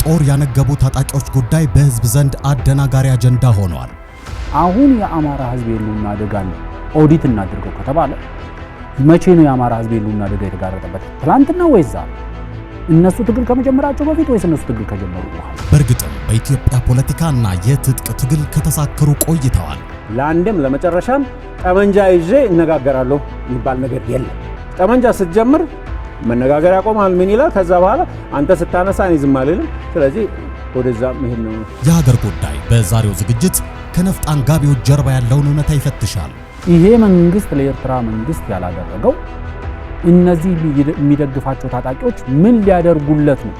ጦር ያነገቡ ታጣቂዎች ጉዳይ በህዝብ ዘንድ አደናጋሪ አጀንዳ ሆኗል። አሁን የአማራ ህዝብ የሉና አደጋን ኦዲት እናድርገው ከተባለ መቼ ነው የአማራ ህዝብ የሉና አደጋ የተጋረጠበት? ትላንትና ወይስ ዛሬ? እነሱ ትግል ከመጀመራቸው በፊት ወይስ እነሱ ትግል ከጀመሩ በኋላ? በእርግጥም በኢትዮጵያ ፖለቲካና የትጥቅ ትግል ከተሳከሩ ቆይተዋል። ለአንድም ለመጨረሻም ጠመንጃ ይዤ እነጋገራለሁ የሚባል ነገር የለም። ጠመንጃ ስትጀምር መነጋገር ያቆማል። ምን ይላል? ከዛ በኋላ አንተ ስታነሳ እኔ ዝም አልልም። ስለዚህ ወደዛ መሄድ ነው። የሀገር ጉዳይ በዛሬው ዝግጅት ከነፍጥ አንጋቢዎች ጀርባ ያለውን እውነታ ይፈትሻል። ይሄ መንግስት ለኤርትራ መንግስት ያላደረገው እነዚህ የሚደግፋቸው ታጣቂዎች ምን ሊያደርጉለት ነው?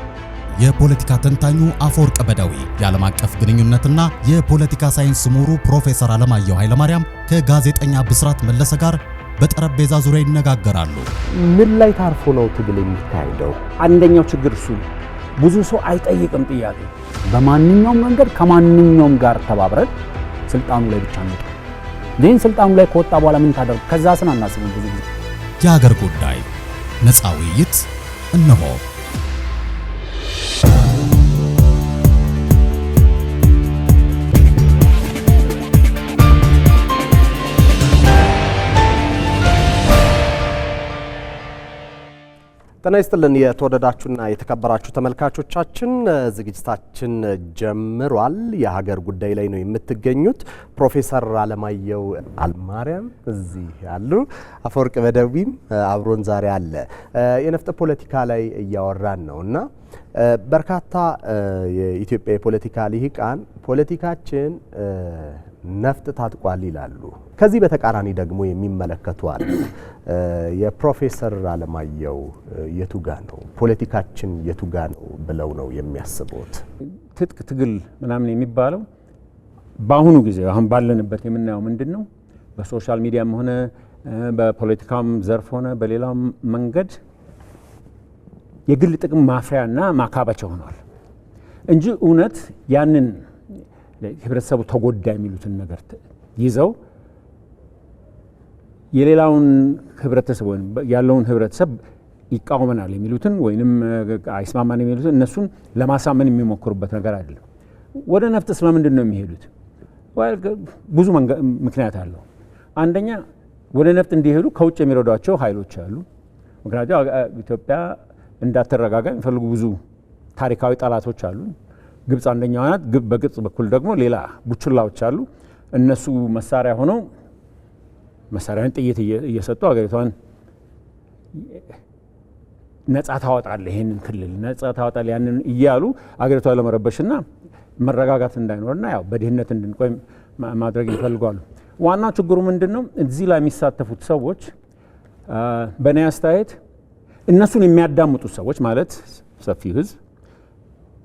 የፖለቲካ ተንታኙ አፈወርቅ በዳዊ፣ የዓለም አቀፍ ግንኙነትና የፖለቲካ ሳይንስ ምሁሩ ፕሮፌሰር አለማየሁ ኃይለማርያም ከጋዜጠኛ ብስራት መለሰ ጋር በጠረጴዛ ዙሪያ ይነጋገራሉ። ምን ላይ ታርፎ ነው ትግል የሚካሄደው? አንደኛው ችግር እሱ ነው። ብዙ ሰው አይጠይቅም ጥያቄ። በማንኛውም መንገድ ከማንኛውም ጋር ተባብረን ስልጣኑ ላይ ብቻ ነው። ግን ስልጣኑ ላይ ከወጣ በኋላ ምን ታደርግ? ከዛ ስን አናስብም። ብዙ ጊዜ የሀገር ጉዳይ ነፃ ውይይት እነሆ። ጤና ይስጥልን የተወደዳችሁና የተከበራችሁ ተመልካቾቻችን፣ ዝግጅታችን ጀምሯል። የሀገር ጉዳይ ላይ ነው የምትገኙት። ፕሮፌሰር አለማየሁ ኃይለማርያም እዚህ ያሉ፣ አፈወርቅ በዳዊም አብሮን ዛሬ አለ። የነፍጥ ፖለቲካ ላይ እያወራን ነውና በርካታ የኢትዮጵያ የፖለቲካ ልሂቃን ፖለቲካችን ነፍጥ ታጥቋል ይላሉ። ከዚህ በተቃራኒ ደግሞ የሚመለከቱ አሉ። የፕሮፌሰር አለማየሁ የቱጋ ነው ፖለቲካችን የቱጋ ነው ብለው ነው የሚያስቡት? ትጥቅ ትግል ምናምን የሚባለው በአሁኑ ጊዜ አሁን ባለንበት የምናየው ምንድነው? በሶሻል ሚዲያም ሆነ በፖለቲካም ዘርፍ ሆነ በሌላም መንገድ የግል ጥቅም ማፍሪያና ማካበቻ ሆኗል እንጂ እውነት ያንን ህብረተሰቡ ተጎዳ የሚሉትን ነገር ይዘው የሌላውን ህብረተሰብ ወይም ያለውን ህብረተሰብ ይቃወመናል የሚሉትን ወይንም አይስማማን የሚሉትን እነሱን ለማሳመን የሚሞክሩበት ነገር አይደለም። ወደ ነፍጥ ስለምንድን ነው የሚሄዱት? ብዙ ምክንያት አለው። አንደኛ ወደ ነፍጥ እንዲሄዱ ከውጭ የሚረዷቸው ኃይሎች አሉ። ምክንያቱም ኢትዮጵያ እንዳትረጋጋ የሚፈልጉ ብዙ ታሪካዊ ጠላቶች አሉ። ግብጽ አንደኛው ናት። በግብጽ በኩል ደግሞ ሌላ ቡችላዎች አሉ። እነሱ መሳሪያ ሆነው መሳሪያን ጥይት እየሰጡ አገሪቷን ነጻ ታወጣለ፣ ይሄንን ክልል ነጻ ታወጣለ ያንን እያሉ አገሪቷን ለመረበሽና መረጋጋት እንዳይኖርና ያው በድህነት እንድንቆይ ማድረግ ይፈልጋሉ። ዋናው ችግሩ ምንድነው? እዚህ ላይ የሚሳተፉት ሰዎች በእኔ አስተያየት እነሱን የሚያዳምጡት ሰዎች ማለት ሰፊው ህዝብ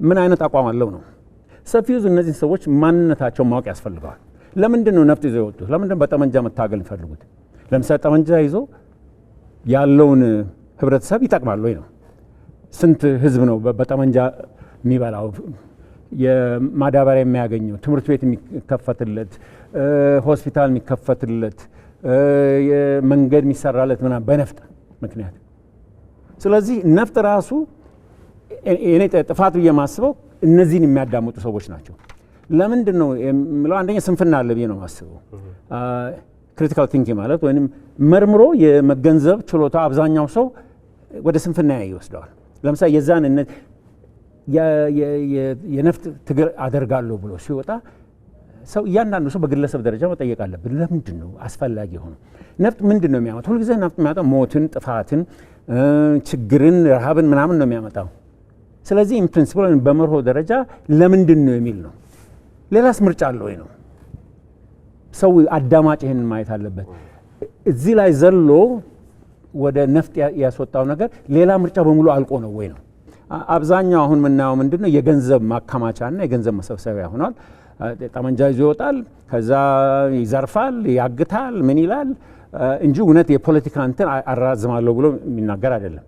ምን አይነት አቋም አለው ነው። ሰፊው ህዝብ እነዚህ ሰዎች ማንነታቸውን ማወቅ ያስፈልጋል። ለምንድን ነው ነፍጥ ይዘው የወጡት? ለምንድን ነው በጠመንጃ መታገል ይፈልጉት? ለምሳሌ ጠመንጃ ይዞ ያለውን ህብረተሰብ ይጠቅማል ወይ ነው? ስንት ህዝብ ነው በጠመንጃ የሚበላው? የማዳበሪያ የሚያገኘው፣ ትምህርት ቤት የሚከፈትለት፣ ሆስፒታል የሚከፈትለት፣ መንገድ የሚሰራለት ምናምን በነፍጥ ምክንያት። ስለዚህ ነፍጥ ራሱ እኔ ጥፋት ብዬ ማስበው እነዚህን የሚያዳምጡ ሰዎች ናቸው። ለምንድን ነው የምለው? አንደኛ ስንፍና አለ ብዬ ነው ማስበው። ክሪቲካል ቲንኪንግ ማለት ወይንም መርምሮ የመገንዘብ ችሎታ አብዛኛው ሰው ወደ ስንፍና ይወስደዋል። ለምሳሌ የዛን የነፍጥ ትግል አደርጋለሁ ብሎ ሲወጣ ሰው እያንዳንዱ ሰው በግለሰብ ደረጃ መጠየቅ አለብን። ለምንድን ነው አስፈላጊ ሆነው? ነፍጥ ምንድን ነው የሚያመጣው? ሁልጊዜ ነፍጥ የሚያመጣው ሞትን፣ ጥፋትን፣ ችግርን፣ ረሃብን ምናምን ነው የሚያመጣው። ስለዚህ ኢን ፕሪንሲፕል በመርሆ ደረጃ ለምንድን ነው የሚል ነው። ሌላስ ምርጫ አለ ወይ ነው? ሰው አዳማጭ ይሄንን ማየት አለበት። እዚህ ላይ ዘሎ ወደ ነፍጥ ያስወጣው ነገር ሌላ ምርጫ በሙሉ አልቆ ነው ወይ ነው? አብዛኛው አሁን የምናየው ምንድነው? የገንዘብ ማከማቻና የገንዘብ መሰብሰቢያ ሆኗል። ጠመንጃ ይዞ ይወጣል፣ ከዛ ይዘርፋል፣ ያግታል፣ ምን ይላል እንጂ እውነት የፖለቲካ እንትን አራዝማለሁ ብሎ የሚናገር አይደለም።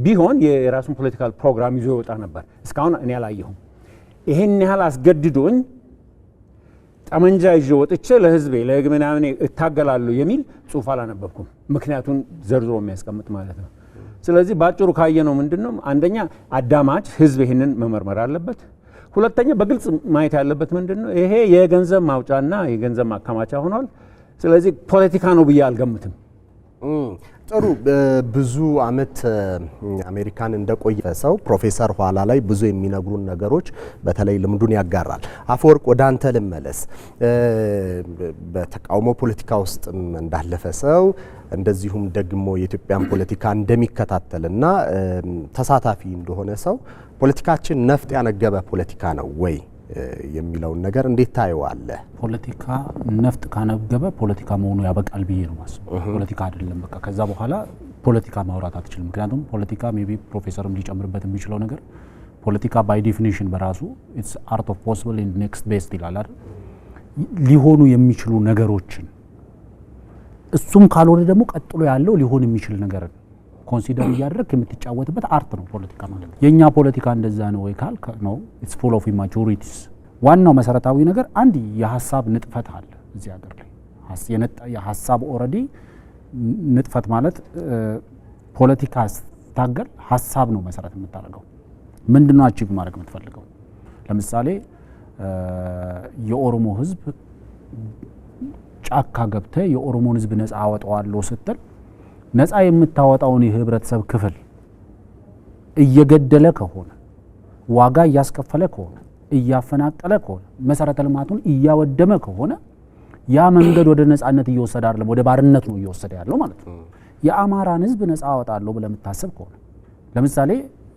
ቢሆን የራሱን ፖለቲካል ፕሮግራም ይዞ ይወጣ ነበር። እስካሁን እኔ አላየሁም። ይሄን ያህል አስገድዶኝ ጠመንጃ ይዤ ወጥቼ ለህዝቤ ለግመናኔ እታገላለሁ የሚል ጽሑፍ አላነበብኩም። ምክንያቱን ዘርዝሮ የሚያስቀምጥ ማለት ነው። ስለዚህ ባጭሩ ካየነው ምንድነው አንደኛ አዳማጭ ህዝብ ይሄንን መመርመር አለበት። ሁለተኛ በግልጽ ማየት ያለበት ምንድነው ይሄ የገንዘብ ማውጫና የገንዘብ ማከማቻ ሆኗል። ስለዚህ ፖለቲካ ነው ብዬ አልገምትም። ጥሩ ብዙ አመት አሜሪካን እንደቆየ ሰው ፕሮፌሰር ኋላ ላይ ብዙ የሚነግሩን ነገሮች በተለይ ልምዱን ያጋራል። አፈወርቅ ወደ አንተ ልመለስ። በተቃውሞ ፖለቲካ ውስጥ እንዳለፈ ሰው እንደዚሁም ደግሞ የኢትዮጵያን ፖለቲካ እንደሚከታተልና ተሳታፊ እንደሆነ ሰው ፖለቲካችን ነፍጥ ያነገበ ፖለቲካ ነው ወይ የሚለውን ነገር እንዴት ታየዋለህ? ፖለቲካ ነፍጥ ካነገበ ፖለቲካ መሆኑ ያበቃል ብዬ ነው ማስበው። ፖለቲካ አይደለም በቃ ከዛ በኋላ ፖለቲካ ማውራት አትችልም። ምክንያቱም ፖለቲካ ሜቢ ፕሮፌሰርም ሊጨምርበት የሚችለው ነገር ፖለቲካ ባይ ዴፊኒሽን በራሱ ኢትስ አርት ኦፍ ፖሲብል ኤንድ ኔክስት ቤስት ይላል አይደል? ሊሆኑ የሚችሉ ነገሮችን እሱም ካልሆነ ደግሞ ቀጥሎ ያለው ሊሆን የሚችል ነገር ኮንሲደር እያደረክ የምትጫወትበት አርት ነው ፖለቲካ ማለት ነው። የኛ ፖለቲካ እንደዛ ነው ወይ ካልክ ነው ኢትስ ፉል ኦፍ ኢማቹሪቲስ። ዋናው መሰረታዊ ነገር አንድ የሐሳብ ንጥፈት አለ እዚህ ሀገር ላይ የሐሳብ ኦልሬዲ ንጥፈት ማለት ፖለቲካ ስታገል ሐሳብ ነው መሰረት የምታደርገው። ምንድነው አቺቭ ማድረግ የምትፈልገው? ለምሳሌ የኦሮሞ ህዝብ ጫካ ገብተ የኦሮሞን ህዝብ ነፃ አወጣዋለሁ ስትል ነፃ የምታወጣውን የህብረተሰብ ክፍል እየገደለ ከሆነ ዋጋ እያስከፈለ ከሆነ እያፈናቀለ ከሆነ መሰረተ ልማቱን እያወደመ ከሆነ ያ መንገድ ወደ ነፃነት እየወሰደ አይደለም፣ ወደ ባርነት ነው እየወሰደ ያለው ማለት ነው። የአማራን ህዝብ ነፃ አወጣለሁ ብለህ የምታስብ ከሆነ ለምሳሌ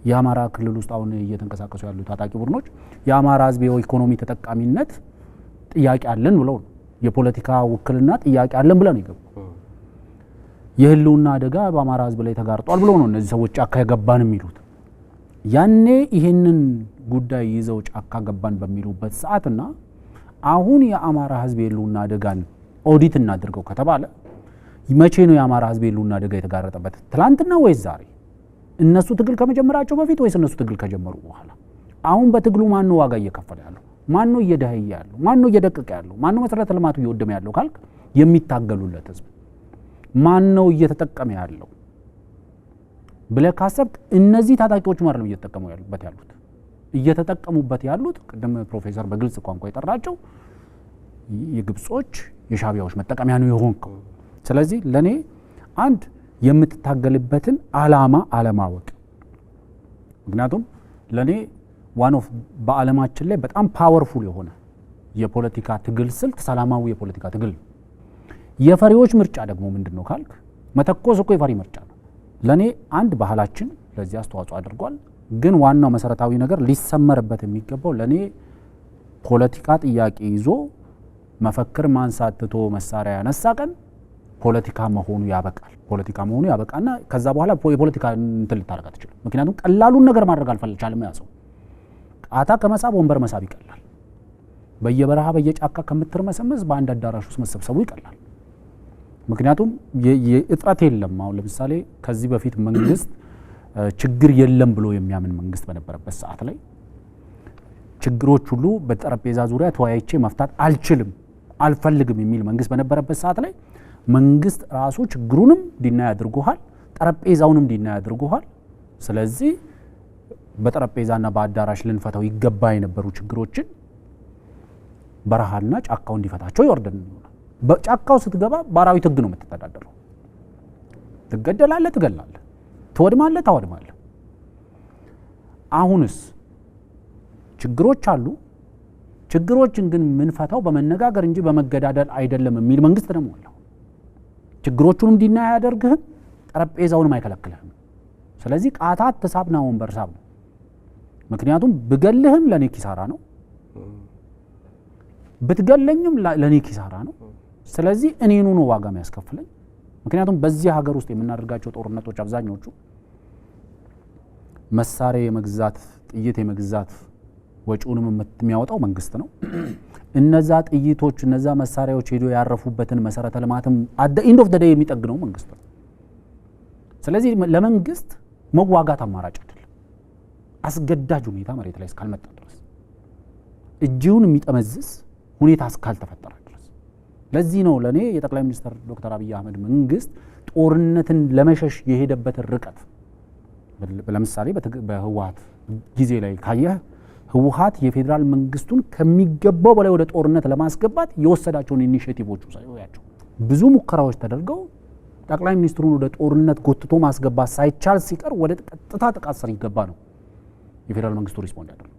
የአማራ ክልል ውስጥ አሁን እየተንቀሳቀሱ ያሉ ታጣቂ ቡድኖች የአማራ ህዝብ የኢኮኖሚ ተጠቃሚነት ጥያቄ አለን ብለው ነው፣ የፖለቲካ ውክልና ጥያቄ አለን ብለው ነው ይገቡ። የህልውና አደጋ በአማራ ህዝብ ላይ ተጋርጧል ብለው ነው እነዚህ ሰዎች ጫካ ገባን የሚሉት። ያኔ ይሄንን ጉዳይ ይዘው ጫካ ገባን በሚሉበት ሰዓትና አሁን የአማራ ህዝብ የህልውና አደጋን ኦዲት እናድርገው ከተባለ መቼ ነው የአማራ ህዝብ የህልውና አደጋ የተጋረጠበት? ትላንትና ወይስ ዛሬ? እነሱ ትግል ከመጀመራቸው በፊት ወይስ እነሱ ትግል ከጀመሩ በኋላ? አሁን በትግሉ ማን ነው ዋጋ እየከፈለ ያለው? ማን ነው እየደኸየ ያለው? ማን ነው እየደቀቀ ያለው? ማን ነው መሰረተ ልማቱ እየወደመ ያለው ካልክ የሚታገሉለት ህዝብ ማን ነው እየተጠቀመ ያለው ብለህ ካሰብክ እነዚህ ታጣቂዎች ማለት ነው እየተጠቀሙበት ያሉት ቅድም ፕሮፌሰር በግልጽ ቋንቋ የጠራቸው የግብጾች የሻቢያዎች መጠቀሚያ ነው የሆንከው። ስለዚህ ለኔ አንድ የምትታገልበትን አላማ አለማወቅ። ምክንያቱም ለኔ ዋን ኦፍ በዓለማችን ላይ በጣም ፓወርፉል የሆነ የፖለቲካ ትግል ስልት ሰላማዊ የፖለቲካ ትግል ነው። የፈሪዎች ምርጫ ደግሞ ምንድነው ካልክ መተኮስ እኮ የፈሪ ምርጫ ነው። ለኔ አንድ ባህላችን ለዚህ አስተዋጽኦ አድርጓል። ግን ዋናው መሰረታዊ ነገር ሊሰመርበት የሚገባው ለኔ ፖለቲካ ጥያቄ ይዞ መፈክር ማንሳት ትቶ መሳሪያ ያነሳ ቀን ፖለቲካ መሆኑ ያበቃል። ፖለቲካ መሆኑ ያበቃና ከዛ በኋላ የፖለቲካ እንትን ልታረጋ ትችላል። ምክንያቱም ቀላሉን ነገር ማድረግ አልቻለም። ያሰው ቃታ ከመሳብ ወንበር መሳብ ይቀላል። በየበረሃ በየጫካ ከምትርመሰመስ በአንድ አዳራሽ ውስጥ መሰብሰቡ ይቀላል። ምክንያቱም የእጥረት የለም። አሁን ለምሳሌ ከዚህ በፊት መንግስት ችግር የለም ብሎ የሚያምን መንግስት በነበረበት ሰዓት ላይ ችግሮች ሁሉ በጠረጴዛ ዙሪያ ተወያይቼ መፍታት አልችልም አልፈልግም የሚል መንግስት በነበረበት ሰዓት ላይ መንግስት ራሱ ችግሩንም ዲና ያድርጎሃል፣ ጠረጴዛውንም ዲና ያድርጎሃል። ስለዚህ በጠረጴዛና በአዳራሽ ልንፈታው ይገባ የነበሩ ችግሮችን በረሃና ጫካው እንዲፈታቸው ይወርደን ይሆናል። በጫካው ስትገባ ባራዊት ህግ ነው የምትተዳደረው። ትገደላለህ፣ ትገላለህ፣ ትወድማለህ፣ ታወድማለህ። አሁንስ ችግሮች አሉ። ችግሮችን ግን ምንፈታው በመነጋገር እንጂ በመገዳደል አይደለም የሚል መንግስት ደግሞ አለ። ችግሮቹንም እንዲና ያደርግህም ጠረጴዛውንም አይከለክልህም። ስለዚህ ቃታት ተሳብና ወንበር ሳብ ነው። ምክንያቱም ብገልህም ለኔ ኪሳራ ነው፣ ብትገለኝም ለኔ ኪሳራ ነው። ስለዚህ እኔኑ ነው ዋጋ የሚያስከፍለኝ። ምክንያቱም በዚህ ሀገር ውስጥ የምናደርጋቸው ጦርነቶች አብዛኞቹ መሳሪያ የመግዛት ጥይት የመግዛት ወጪውንም የሚያወጣው መንግስት ነው። እነዛ ጥይቶች እነዛ መሳሪያዎች ሄዶ ያረፉበትን መሰረተ ልማትም አደ ኢንድ ኦፍ ዘ ዴይ የሚጠግነው መንግስት ነው። ስለዚህ ለመንግስት መዋጋት አማራጭ አይደለም፣ አስገዳጅ ሁኔታ መሬት ላይ እስካልመጣ ድረስ እጅውን የሚጠመዝዝ ሁኔታ እስካልተፈጠረ ድረስ። ለዚህ ነው ለኔ የጠቅላይ ሚኒስትር ዶክተር አብይ አህመድ መንግስት ጦርነትን ለመሸሽ የሄደበትን ርቀት ለምሳሌ በህወሓት ጊዜ ላይ ካየህ ህወሓት የፌዴራል መንግስቱን ከሚገባው በላይ ወደ ጦርነት ለማስገባት የወሰዳቸውን ኢኒሼቲቮች ያቸው ብዙ ሙከራዎች ተደርገው ጠቅላይ ሚኒስትሩን ወደ ጦርነት ጎትቶ ማስገባት ሳይቻል ሲቀር ወደ ቀጥታ ጥቃት ስር ይገባ ነው የፌዴራል መንግስቱ ሪስፖንድ ያደረገው።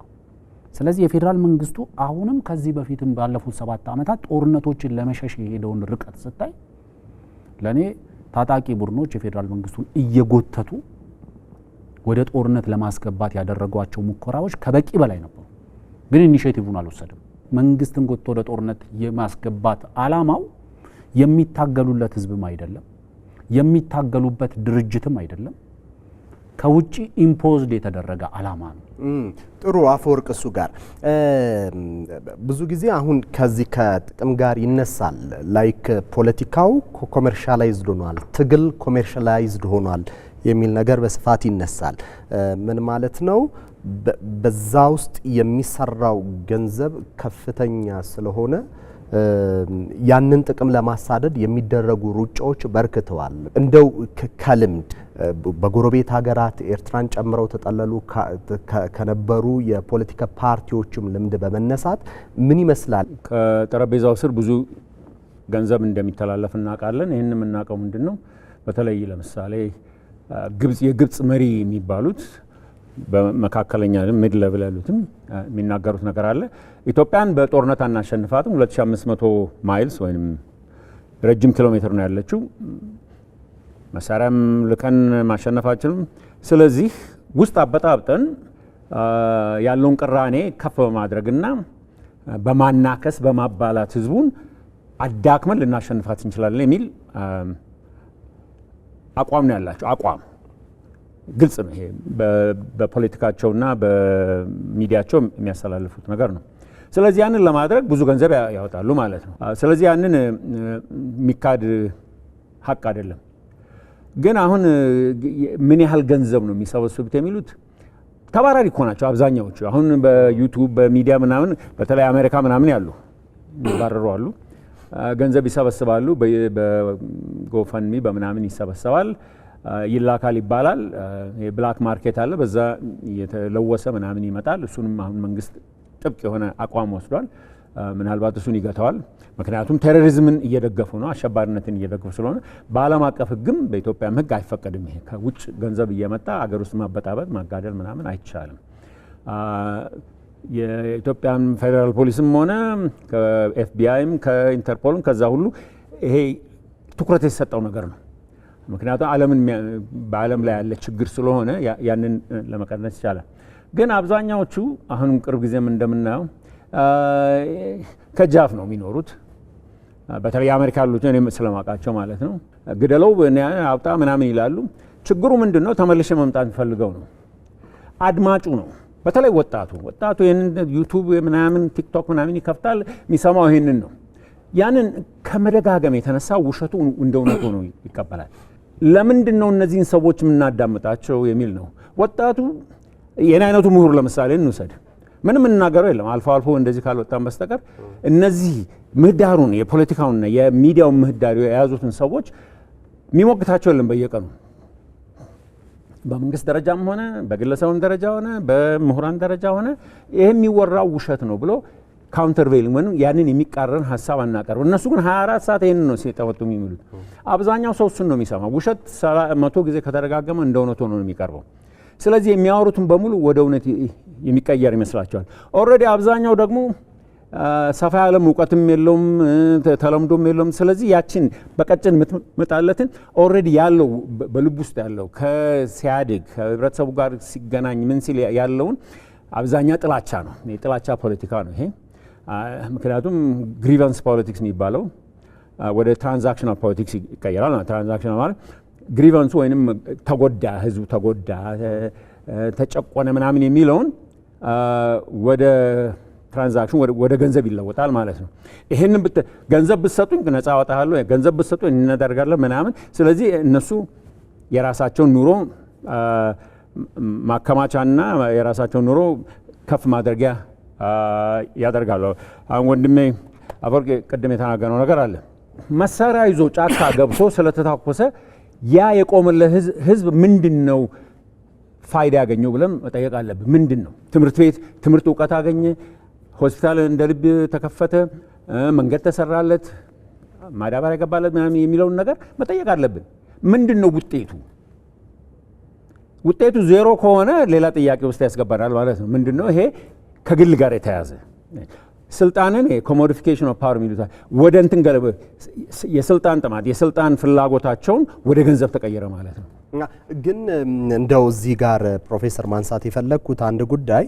ስለዚህ የፌዴራል መንግስቱ አሁንም ከዚህ በፊትም ባለፉት 7 ዓመታት ጦርነቶችን ለመሸሽ የሄደውን ርቀት ስታይ ለኔ ታጣቂ ቡድኖች የፌዴራል መንግስቱን እየጎተቱ ወደ ጦርነት ለማስገባት ያደረጓቸው ሙከራዎች ከበቂ በላይ ነበሩ። ግን ኢኒሼቲቭን አልወሰደም። መንግስትን ጎትቶ ወደ ጦርነት የማስገባት አላማው የሚታገሉለት ህዝብም አይደለም፣ የሚታገሉበት ድርጅትም አይደለም። ከውጪ ኢምፖዝድ የተደረገ አላማ ነው። ጥሩ አፈወርቅ፣ እሱ ጋር ብዙ ጊዜ አሁን ከዚህ ከጥቅም ጋር ይነሳል። ላይክ ፖለቲካው ኮሜርሻላይዝድ ሆኗል፣ ትግል ኮሜርሻላይዝድ ሆኗል የሚል ነገር በስፋት ይነሳል። ምን ማለት ነው? በዛ ውስጥ የሚሰራው ገንዘብ ከፍተኛ ስለሆነ ያንን ጥቅም ለማሳደድ የሚደረጉ ሩጫዎች በርክተዋል። እንደው ከልምድ በጎረቤት ሀገራት ኤርትራን ጨምረው ተጠለሉ ከነበሩ የፖለቲካ ፓርቲዎችም ልምድ በመነሳት ምን ይመስላል? ከጠረጴዛው ስር ብዙ ገንዘብ እንደሚተላለፍ እናውቃለን። ይህን የምናውቀው ምንድን ነው? በተለይ ለምሳሌ የግብጽ መሪ የሚባሉት በመካከለኛ ሚድ ሌቭል ያሉትም የሚናገሩት ነገር አለ። ኢትዮጵያን በጦርነት አናሸንፋትም፣ 2500 ማይልስ ወይም ረጅም ኪሎ ሜትር ነው ያለችው፣ መሳሪያም ልከን ማሸነፋችንም። ስለዚህ ውስጥ አበጣብጠን ያለውን ቅራኔ ከፍ በማድረግና በማናከስ በማባላት ህዝቡን አዳክመን ልናሸንፋት እንችላለን የሚል አቋም ነው ያላቸው። አቋም ግልጽ ነው። ይሄ በፖለቲካቸውና በሚዲያቸው የሚያስተላልፉት ነገር ነው። ስለዚህ ያንን ለማድረግ ብዙ ገንዘብ ያወጣሉ ማለት ነው። ስለዚህ ያንን የሚካድ ሀቅ አይደለም። ግን አሁን ምን ያህል ገንዘብ ነው የሚሰበስቡት የሚሉት ተባራሪ እኮ ናቸው አብዛኛዎቹ። አሁን በዩቱብ በሚዲያ ምናምን በተለይ አሜሪካ ምናምን ያሉ ይባረሩ አሉ። ገንዘብ ይሰበስባሉ። በጎፈንሚ በምናምን ይሰበሰባል፣ ይላካል ይባላል። የብላክ ማርኬት አለ፣ በዛ የተለወሰ ምናምን ይመጣል። እሱንም አሁን መንግስት ጥብቅ የሆነ አቋም ወስዷል። ምናልባት እሱን ይገተዋል። ምክንያቱም ቴሮሪዝምን እየደገፉ ነው፣ አሸባሪነትን እየደገፉ ስለሆነ በዓለም አቀፍ ሕግም በኢትዮጵያም ሕግ አይፈቀድም። ይሄ ከውጭ ገንዘብ እየመጣ አገር ውስጥ ማበጣበጥ ማጋደል ምናምን አይቻልም። የኢትዮጵያን ፌዴራል ፖሊስም ሆነ ከኤፍቢአይም ከኢንተርፖልም ከዛ ሁሉ ይሄ ትኩረት የተሰጠው ነገር ነው። ምክንያቱም በዓለም ላይ ያለ ችግር ስለሆነ ያንን ለመቀነስ ይቻላል። ግን አብዛኛዎቹ አሁንም ቅርብ ጊዜም እንደምናየው ከጃፍ ነው የሚኖሩት። በተለይ አሜሪካ ያሉት እኔም ስለማውቃቸው ማለት ነው። ግደለው አውጣ ምናምን ይላሉ። ችግሩ ምንድን ነው? ተመልሼ መምጣት ፈልገው ነው። አድማጩ ነው። በተለይ ወጣቱ ይህንን ዩቱብ ምናምን ቲክቶክ ምናምን ይከፍታል። የሚሰማው ይህንን ነው። ያንን ከመደጋገም የተነሳ ውሸቱ እንደ እውነቱ ነው ይቀበላል። ለምንድን ነው እነዚህን ሰዎች የምናዳምጣቸው የሚል ነው። ወጣቱ የኔ አይነቱ ምሁር ለምሳሌ እንውሰድ፣ ምንም የምንናገረው የለም አልፎ አልፎ እንደዚህ ካልወጣን በስተቀር እነዚህ ምህዳሩን የፖለቲካውንና የሚዲያውን ምህዳሩ የያዙትን ሰዎች የሚሞግታቸው የለም በየቀኑ በመንግስት ደረጃም ሆነ በግለሰቡም ደረጃ ሆነ በምሁራን ደረጃ ሆነ ይሄ የሚወራው ውሸት ነው ብሎ ካውንተር ቬይሊንግ ወይም ያንን የሚቃረን ሀሳብ አናቀርብ። እነሱ ግን 24 ሰዓት ይሄንን ነው ሲጠወጡ የሚሉት። አብዛኛው ሰው እሱን ነው የሚሰማው። ውሸት 100 ጊዜ ከተደጋገመ እንደ እውነት ሆኖ ነው የሚቀርበው። ስለዚህ የሚያወሩትን በሙሉ ወደ እውነት የሚቀየር ይመስላቸዋል። ኦልሬዲ አብዛኛው ደግሞ ሰፋ ያለም እውቀትም የለውም ተለምዶም የለውም። ስለዚህ ያችን በቀጭን የምትመጣለትን ኦልሬዲ ያለው በልብ ውስጥ ያለው ከሲያድግ ከህብረተሰቡ ጋር ሲገናኝ ምን ሲል ያለውን አብዛኛ ጥላቻ ነው። የጥላቻ ፖለቲካ ነው ይሄ። ምክንያቱም ግሪቨንስ ፖለቲክስ የሚባለው ወደ ትራንዛክሽናል ፖለቲክስ ይቀየራል። ትራንዛክሽናል ማለት ግሪቨንሱ ወይንም ተጎዳ፣ ህዝቡ ተጎዳ፣ ተጨቆነ ምናምን የሚለውን ወደ ትራንዛክሽን ወደ ገንዘብ ይለወጣል ማለት ነው። ይሄንን ገንዘብ ብትሰጡኝ ነፃ አወጣለሁ፣ ገንዘብ ብትሰጡኝ እናደርጋለሁ ምናምን። ስለዚህ እነሱ የራሳቸውን ኑሮ ማከማቻና የራሳቸውን ኑሮ ከፍ ማድረጊያ ያደርጋሉ። አሁን ወንድሜ አፈወርቅ ቅድም የተናገረው ነገር አለ። መሳሪያ ይዞ ጫካ ገብቶ ስለተታኮሰ ያ የቆመለት ህዝብ ምንድን ነው ፋይዳ ያገኘው ብለን መጠየቅ አለብን። ምንድን ነው ትምህርት ቤት ትምህርት እውቀት አገኘ፣ ሆስፒታል እንደ ልብ ተከፈተ፣ መንገድ ተሰራለት፣ ማዳበሪያ ገባለት ምናምን የሚለውን ነገር መጠየቅ አለብን። ምንድን ነው ውጤቱ? ውጤቱ ዜሮ ከሆነ ሌላ ጥያቄ ውስጥ ያስገባናል ማለት ነው። ምንድን ነው ይሄ? ከግል ጋር የተያዘ ስልጣንን ኮሞዲፊኬሽን ኦፍ ፓወር የሚሉት ወደ እንትን የስልጣን ጥማት የስልጣን ፍላጎታቸውን ወደ ገንዘብ ተቀየረ ማለት ነው። ግን እንደው እዚህ ጋር ፕሮፌሰር ማንሳት የፈለግኩት አንድ ጉዳይ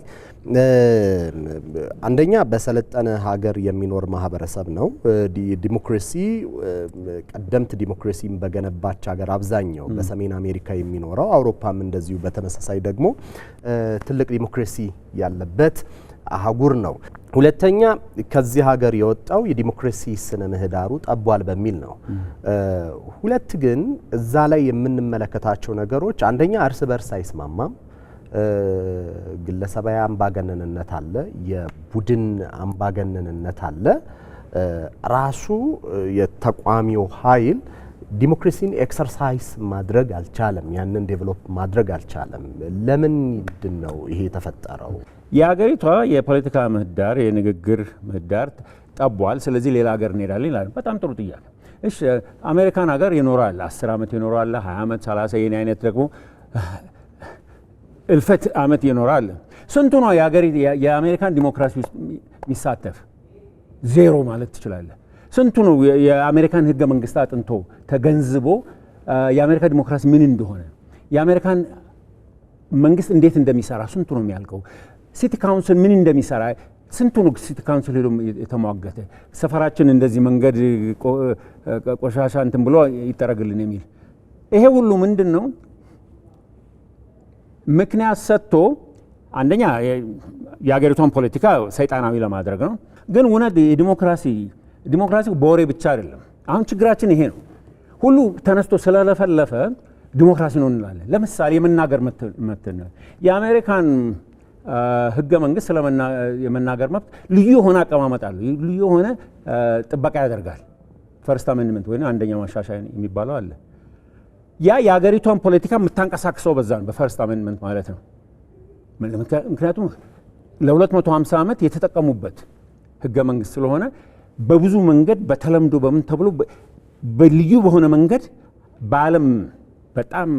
አንደኛ በሰለጠነ ሀገር የሚኖር ማህበረሰብ ነው። ዲሞክራሲ ቀደምት ዲሞክራሲን በገነባች ሀገር አብዛኛው በሰሜን አሜሪካ የሚኖረው አውሮፓም እንደዚሁ በተመሳሳይ ደግሞ ትልቅ ዲሞክራሲ ያለበት አህጉር ነው። ሁለተኛ ከዚህ ሀገር የወጣው የዲሞክራሲ ስነ ምህዳሩ ጠቧል በሚል ነው። ሁለት ግን እዛ ላይ የምንመለከታቸው ነገሮች አንደኛ እርስ በርስ አይስማማም። ግለሰባዊ አምባገነንነት አለ፣ የቡድን አምባገነንነት አለ። ራሱ የተቋሚው ኃይል ዲሞክራሲን ኤክሰርሳይዝ ማድረግ አልቻለም፣ ያንን ዴቨሎፕ ማድረግ አልቻለም። ለምንድን ነው ይሄ የተፈጠረው? የሀገሪቷ የፖለቲካ ምህዳር የንግግር ምህዳር ጠቧል። ስለዚህ ሌላ ሀገር እንሄዳለን ይላል። በጣም ጥሩ ጥያቄ። እሺ አሜሪካን ሀገር ይኖራል፣ 10 ዓመት ይኖራል፣ 20 ዓመት፣ 30 የኔ አይነት ደግሞ እልፈት ዓመት ይኖራል። ስንቱ ነው የአሜሪካን ዲሞክራሲ ውስጥ የሚሳተፍ? ዜሮ ማለት ትችላለህ። ስንቱ ነው የአሜሪካን ህገ መንግስት አጥንቶ ተገንዝቦ የአሜሪካ ዲሞክራሲ ምን እንደሆነ የአሜሪካን መንግስት እንዴት እንደሚሰራ ስንቱ ነው የሚያልቀው? ሲቲ ካውንስል ምን እንደሚሰራ ስንቱ ነው ሲቲ ካውንስል ሄዶ የተሟገተ? ሰፈራችን እንደዚህ መንገድ ቆሻሻ እንትን ብሎ ይጠረግልን የሚል ይሄ ሁሉ ምንድን ነው? ምክንያት ሰጥቶ አንደኛ የሀገሪቷን ፖለቲካ ሰይጣናዊ ለማድረግ ነው። ግን እውነት የዲሞክራሲ በወሬ ብቻ አይደለም። አሁን ችግራችን ይሄ ነው። ሁሉ ተነስቶ ስለለፈለፈ ዲሞክራሲ ነው እንላለን። ለምሳሌ የመናገር መብት ነው። የአሜሪካን ህገ መንግስት የመናገር መብት ልዩ የሆነ አቀማመጥ አለው። ልዩ የሆነ ጥበቃ ያደርጋል። ፈርስት አሜንድመንት ወይም አንደኛው ማሻሻያ የሚባለው አለ። ያ የሀገሪቷን ፖለቲካ የምታንቀሳቅሰው በዛ ነው፣ በፈርስት አሜንድመንት ማለት ነው። ምክንያቱም ለ250 ዓመት የተጠቀሙበት ህገ መንግስት ስለሆነ በብዙ መንገድ በተለምዶ በምን ተብሎ በልዩ በሆነ መንገድ በዓለም በጣም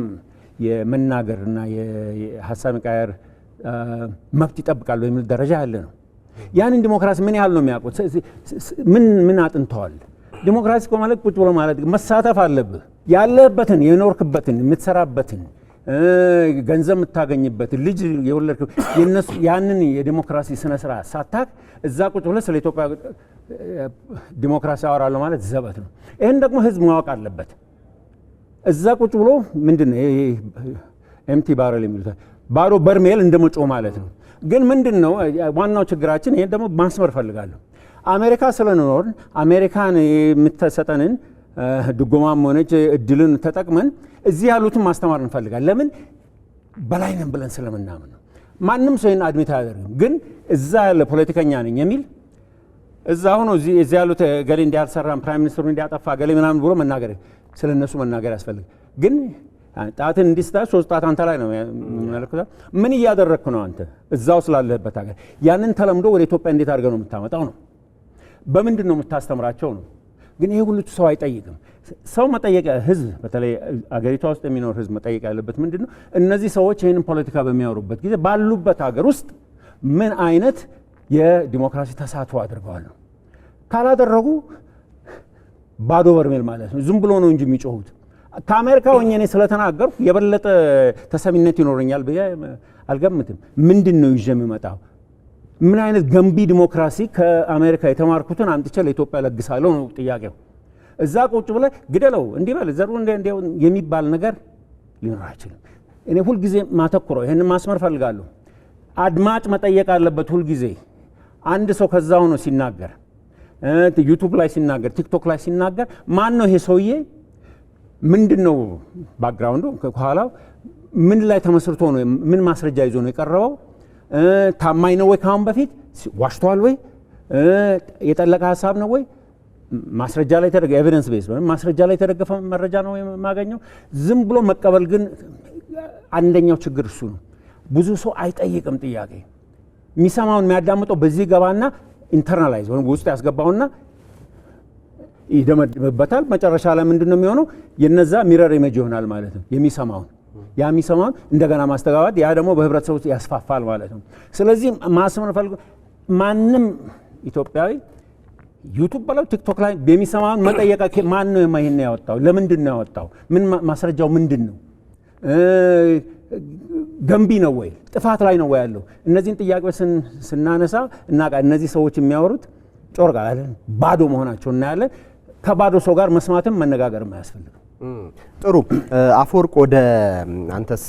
የመናገርና የሀሳብ መቃየር መብት ይጠብቃሉ የሚል ደረጃ ያለ ነው። ያንን ዲሞክራሲ ምን ያህል ነው የሚያውቁት? ምን አጥንተዋል? ዲሞክራሲ እኮ ማለት ቁጭ ብሎ ማለት መሳተፍ አለብህ። ያለህበትን የኖርክበትን የምትሰራበትን ገንዘብ የምታገኝበትን ልጅ የወለድከው የነሱ ያንን የዲሞክራሲ ስነ ስርዓት ሳታክ እዛ ቁጭ ብለህ ስለ ኢትዮጵያ ዲሞክራሲ አወራለሁ ማለት ዘበት ነው። ይህን ደግሞ ህዝብ ማወቅ አለበት። እዛ ቁጭ ብሎ ምንድነው ይሄ ኤምቲ ባረል የሚሉት ባዶ በርሜል እንደመጮህ ማለት ነው። ግን ምንድነው ዋናው ችግራችን? ይሄን ደግሞ ማስመር ፈልጋለሁ። አሜሪካ ስለኖርን አሜሪካን የምትሰጠንን ድጎማም ሆነች እድልን ተጠቅመን እዚህ ያሉትን ማስተማር እንፈልጋለን። ለምን? በላይ ነን ብለን ስለምናምን ነው። ማንም ሰው ይህን አድሚት አያደርግም። ግን እዛ ያለ ፖለቲከኛ ነኝ የሚል እዛ ሆኖ እዚህ ያሉት ገሌ እንዲያልሰራም ፕራይም ሚኒስትሩ እንዲያጠፋ ገሌ ምናምን ብሎ መናገር ስለነሱ መናገር ያስፈልግ። ግን ጣትን እንዲስታ 3 ጣት አንተ ላይ ነው የሚመለከተው። ምን እያደረግክ ነው አንተ እዛው ስላለህበት ሀገር? ያንን ተለምዶ ወደ ኢትዮጵያ እንዴት አድርገህ ነው የምታመጣው ነው? በምንድን ነው የምታስተምራቸው ነው? ግን ይሄ ሁሉ ሰው አይጠይቅም። ሰው መጠየቅ ህዝብ፣ በተለይ አገሪቷ ውስጥ የሚኖር ህዝብ መጠየቅ ያለበት ምንድን ነው? እነዚህ ሰዎች ይህንን ፖለቲካ በሚያወሩበት ጊዜ ባሉበት ሀገር ውስጥ ምን አይነት የዲሞክራሲ ተሳትፎ አድርገዋል ነው? ካላደረጉ ባዶ በርሜል ማለት ነው። ዝም ብሎ ነው እንጂ የሚጮሁት። ከአሜሪካ ሆኜ እኔ ስለተናገርኩ የበለጠ ተሰሚነት ይኖረኛል ብዬ አልገምትም። ምንድን ነው ይዤ የምመጣው? ምን አይነት ገንቢ ዲሞክራሲ ከአሜሪካ የተማርኩትን አምጥቼ ለኢትዮጵያ ለግሳለሁ ነው ጥያቄው። እዛ ቁጭ ብለህ ግደለው እንዲበል ዘሩ እንዲያው የሚባል ነገር ሊኖር አይችልም። እኔ ሁልጊዜ ማተኩረው ይሄንን ማስመር ፈልጋለሁ። አድማጭ መጠየቅ አለበት ሁልጊዜ። አንድ ሰው ከዛ ሆኖ ሲናገር ዩቲዩብ ላይ ሲናገር፣ ቲክቶክ ላይ ሲናገር ማን ነው ይሄ ሰውዬ? ምንድነው ባክግራውንዱ? ከኋላው ምን ላይ ተመስርቶ ነው? ምን ማስረጃ ይዞ ነው የቀረበው? ታማኝ ነው ወይ? ካሁን በፊት ዋሽቷል ወይ? የጠለቀ ሀሳብ ነው ወይ? ማስረጃ ላይ ተደገፈ ኤቪደንስ ቤዝ ነው፣ ማስረጃ ላይ የተደገፈ መረጃ ነው የማገኘው። ዝም ብሎ መቀበል ግን አንደኛው ችግር እሱ ነው። ብዙ ሰው አይጠይቅም ጥያቄ። የሚሰማውን የሚያዳምጠው በዚህ ገባና ኢንተርናላይዝ ወይም ውስጥ ያስገባውና ይደመድምበታል። መጨረሻ ላይ ምንድነው የሚሆነው? የነዛ ሚረር ኢሜጅ ይሆናል ማለት ነው የሚሰማውን እንደገና ማስተጋባት፣ ያ ደግሞ በህብረተሰቡ ያስፋፋል ማለት ነው። ስለዚህ ማስመር ፈልጎ ማንም ኢትዮጵያዊ ዩቲዩብ በለው ቲክቶክ ላይ የሚሰማውን መጠየቅ ማን ነው ይሄን ያወጣው? ለምንድን ነው ያወጣው? ምን ማስረጃው ምንድን ነው? ገንቢ ነው ወይ ጥፋት ላይ ነው ወይ ያለው? እነዚህን ጥያቄዎች ስናነሳ እና እነዚህ ሰዎች የሚያወሩት ጮርቃ አይደል ባዶ መሆናቸው እናያለን። ከባዶ ሰው ጋር መስማትም መነጋገርም አያስፈልግም። ጥሩ አፈወርቅ፣ ወደ አንተስ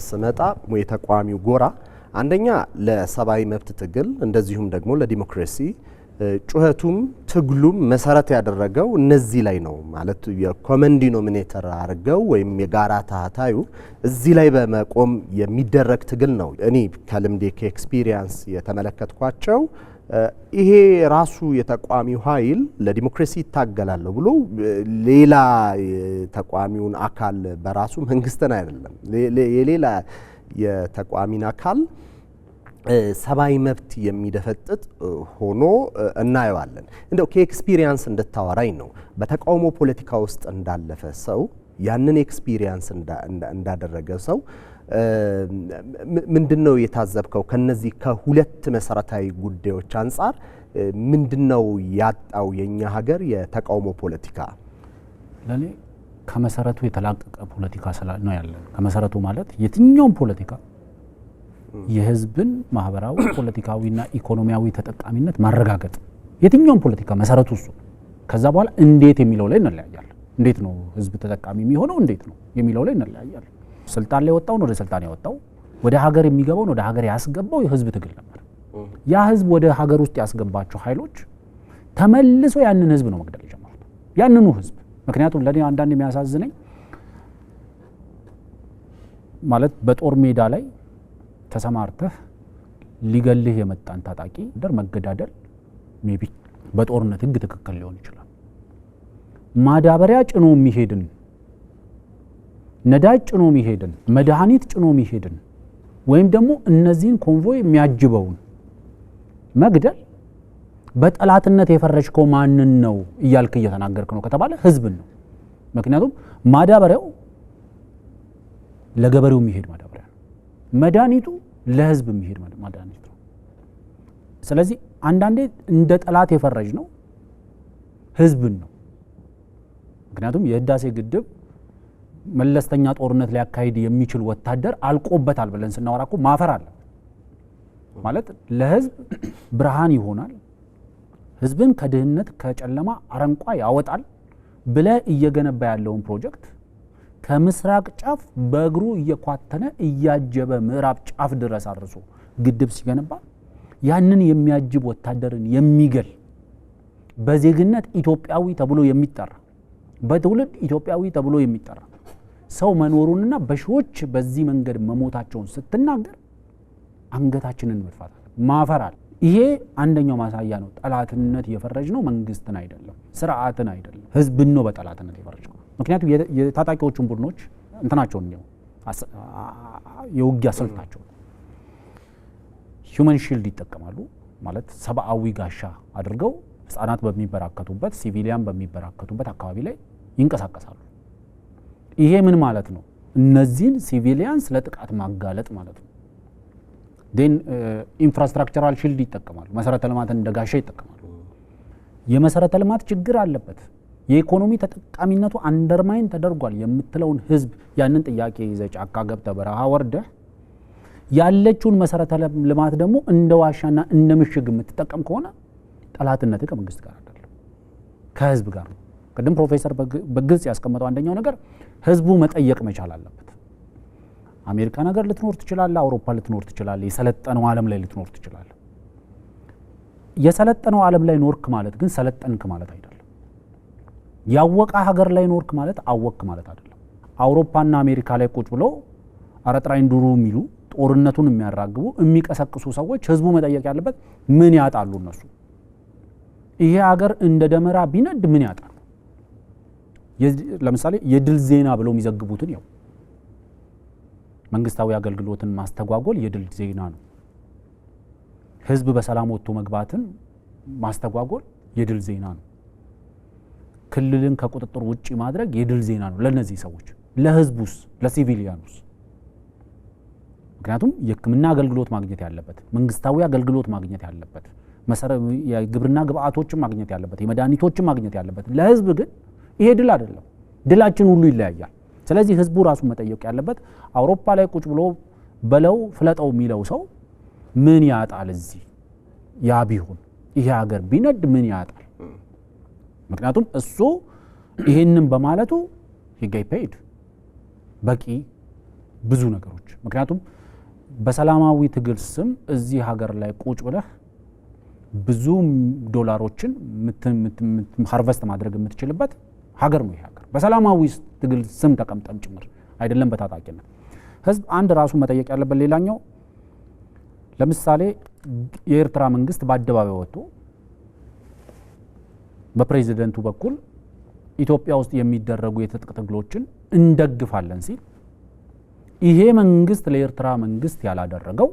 ስመጣ የተቃዋሚው ጎራ አንደኛ ለሰብአዊ መብት ትግል እንደዚሁም ደግሞ ለዲሞክራሲ ጩኸቱም ትግሉም መሰረት ያደረገው እነዚህ ላይ ነው ማለት የኮመን ዲኖሚኔተር አድርገው ወይም የጋራ ታህታዩ እዚህ ላይ በመቆም የሚደረግ ትግል ነው። እኔ ከልምዴ ከኤክስፒሪየንስ የተመለከትኳቸው ይሄ ራሱ የተቃዋሚው ኃይል ለዲሞክራሲ ይታገላለሁ ብሎ ሌላ ተቃዋሚውን አካል በራሱ መንግስትን አይደለም የሌላ የተቃዋሚን አካል ሰብአዊ መብት የሚደፈጥጥ ሆኖ እናየዋለን። እንደው ከኤክስፒሪየንስ እንድታወራኝ ነው። በተቃውሞ ፖለቲካ ውስጥ እንዳለፈ ሰው ያንን ኤክስፒሪየንስ እንዳደረገ ሰው ምንድነው የታዘብከው? ከነዚህ ከሁለት መሰረታዊ ጉዳዮች አንጻር ምንድነው ያጣው የኛ ሀገር የተቃውሞ ፖለቲካ? ለኔ ከመሰረቱ የተላቀቀ ፖለቲካ ነው ያለን። ከመሰረቱ ማለት የትኛውም ፖለቲካ የህዝብን ማህበራዊ ፖለቲካዊና ኢኮኖሚያዊ ተጠቃሚነት ማረጋገጥ የትኛውም ፖለቲካ መሰረቱ እሱ። ከዛ በኋላ እንዴት የሚለው ላይ እንለያያለን። እንዴት ነው ህዝብ ተጠቃሚ የሚሆነው እንዴት ነው የሚለው ላይ እንለያያለን። ስልጣን ላይ ወጣው ነው ወደ ስልጣን ያወጣው ወደ ሀገር የሚገባው ነው ወደ ሀገር ያስገባው የህዝብ ትግል ነበር። ያ ህዝብ ወደ ሀገር ውስጥ ያስገባቸው ኃይሎች ተመልሶ ያንን ህዝብ ነው መግደል የጀመሩት። ያንኑ ህዝብ ምክንያቱም ለኔ አንዳንድ የሚያሳዝነኝ ማለት በጦር ሜዳ ላይ ተሰማርተህ ሊገልህ የመጣን ታጣቂ ደር መገዳደል ሜቢ በጦርነት ህግ ትክክል ሊሆን ይችላል። ማዳበሪያ ጭኖ የሚሄድን ነዳጅ ጭኖ የሚሄድን መድኃኒት ጭኖ የሚሄድን ወይም ደግሞ እነዚህን ኮንቮይ የሚያጅበውን መግደል በጠላትነት የፈረጅከው ማንን ነው እያልክ እየተናገርክ ነው ከተባለ ህዝብን ነው። ምክንያቱም ማዳበሪያው ለገበሬው የሚሄድ ማዳበሪያ ነው። መድኃኒቱ ለህዝብ የሚሄድ መድኃኒት ነው። ስለዚህ አንዳንዴ እንደ ጠላት የፈረጅ ነው ህዝብን ነው። ምክንያቱም የህዳሴ ግድብ መለስተኛ ጦርነት ሊያካሂድ የሚችል ወታደር አልቆበታል ብለን ስናወራኩ ማፈር አለ ማለት ለህዝብ ብርሃን ይሆናል፣ ህዝብን ከድህነት ከጨለማ አረንቋ ያወጣል ብለ እየገነባ ያለውን ፕሮጀክት ከምስራቅ ጫፍ በእግሩ እየኳተነ እያጀበ ምዕራብ ጫፍ ድረስ አርሶ ግድብ ሲገነባ ያንን የሚያጅብ ወታደርን የሚገል በዜግነት ኢትዮጵያዊ ተብሎ የሚጠራ በትውልድ ኢትዮጵያዊ ተብሎ የሚጠራ ሰው መኖሩንና በሺዎች በዚህ መንገድ መሞታቸውን ስትናገር አንገታችንን መድፋት ማፈራል። ይሄ አንደኛው ማሳያ ነው። ጠላትነት የፈረጅ ነው መንግስትን አይደለም፣ ስርዓትን አይደለም፣ ህዝብን ነው በጠላትነት የፈረጅ ነው። ምክንያቱም የታጣቂዎቹን ቡድኖች እንትናቸውን ነው የውጊያ ስልታቸው ሂውመን ሺልድ ይጠቀማሉ ማለት ሰብአዊ ጋሻ አድርገው ህፃናት በሚበራከቱበት ሲቪሊያን በሚበራከቱበት አካባቢ ላይ ይንቀሳቀሳሉ። ይሄ ምን ማለት ነው? እነዚህን ሲቪሊያንስ ለጥቃት ማጋለጥ ማለት ነው። ዴን ኢንፍራስትራክቸራል ሺልድ ይጠቀማሉ። መሰረተ ልማትን እንደ ጋሻ ይጠቀማሉ። የመሰረተ ልማት ችግር አለበት፣ የኢኮኖሚ ተጠቃሚነቱ አንደርማይን ተደርጓል የምትለውን ህዝብ ያንን ጥያቄ ይዘህ ጫካ ገብተህ በረሃ ወርደህ ያለችውን መሰረተ ልማት ደግሞ እንደ ዋሻና እንደ ምሽግ የምትጠቀም ከሆነ ጠላትነት ከመንግስት ጋር አይደለም ከህዝብ ጋር ነው። ቅድም ፕሮፌሰር በግልጽ ያስቀመጠው አንደኛው ነገር ህዝቡ መጠየቅ መቻል አለበት። አሜሪካ ነገር ልትኖር ትችላለህ፣ አውሮፓ ልትኖር ትችላለህ፣ የሰለጠነው ዓለም ላይ ልትኖር ትችላለህ። የሰለጠነው ዓለም ላይ ኖርክ ማለት ግን ሰለጠንክ ማለት አይደለም። ያወቀ ሀገር ላይ ኖርክ ማለት አወቅክ ማለት አይደለም። አውሮፓና አሜሪካ ላይ ቁጭ ብሎ አረጥራይ እንዱሩ የሚሉ ጦርነቱን የሚያራግቡ የሚቀሰቅሱ ሰዎች ህዝቡ መጠየቅ ያለበት ምን ያጣሉ እነሱ? ይሄ ሀገር እንደ ደመራ ቢነድ ምን ያጣሉ? ለምሳሌ የድል ዜና ብለው የሚዘግቡትን ያው መንግስታዊ አገልግሎትን ማስተጓጎል የድል ዜና ነው። ህዝብ በሰላም ወጥቶ መግባትን ማስተጓጎል የድል ዜና ነው። ክልልን ከቁጥጥር ውጪ ማድረግ የድል ዜና ነው ለነዚህ ሰዎች። ለህዝቡስ፣ ለሲቪሊያኑስ? ምክንያቱም የህክምና አገልግሎት ማግኘት ያለበት፣ መንግስታዊ አገልግሎት ማግኘት ያለበት፣ የግብርና ግብአቶችን ማግኘት ያለበት፣ የመድኃኒቶችን ማግኘት ያለበት ለህዝብ ግን ይሄ ድል አይደለም። ድላችን ሁሉ ይለያያል። ስለዚህ ህዝቡ ራሱ መጠየቅ ያለበት አውሮፓ ላይ ቁጭ ብሎ በለው ፍለጠው የሚለው ሰው ምን ያጣል? እዚህ ያ ቢሆን ይሄ ሀገር ቢነድ ምን ያጣል? ምክንያቱም እሱ ይሄንን በማለቱ ሂጋይ ፔይድ በቂ ብዙ ነገሮች። ምክንያቱም በሰላማዊ ትግል ስም እዚህ ሀገር ላይ ቁጭ ብለህ ብዙ ዶላሮችን ሃርቨስት ማድረግ የምትችልበት ሀገር ነው ይሄ ሀገር። በሰላማዊ ትግል ስም ተቀምጠም ጭምር አይደለም በታጣቂነት። ህዝብ አንድ ራሱ መጠየቅ ያለበት ሌላኛው ለምሳሌ የኤርትራ መንግስት በአደባባይ ወጥቶ በፕሬዚደንቱ በኩል ኢትዮጵያ ውስጥ የሚደረጉ የትጥቅ ትግሎችን እንደግፋለን ሲል ይሄ መንግስት ለኤርትራ መንግስት ያላደረገው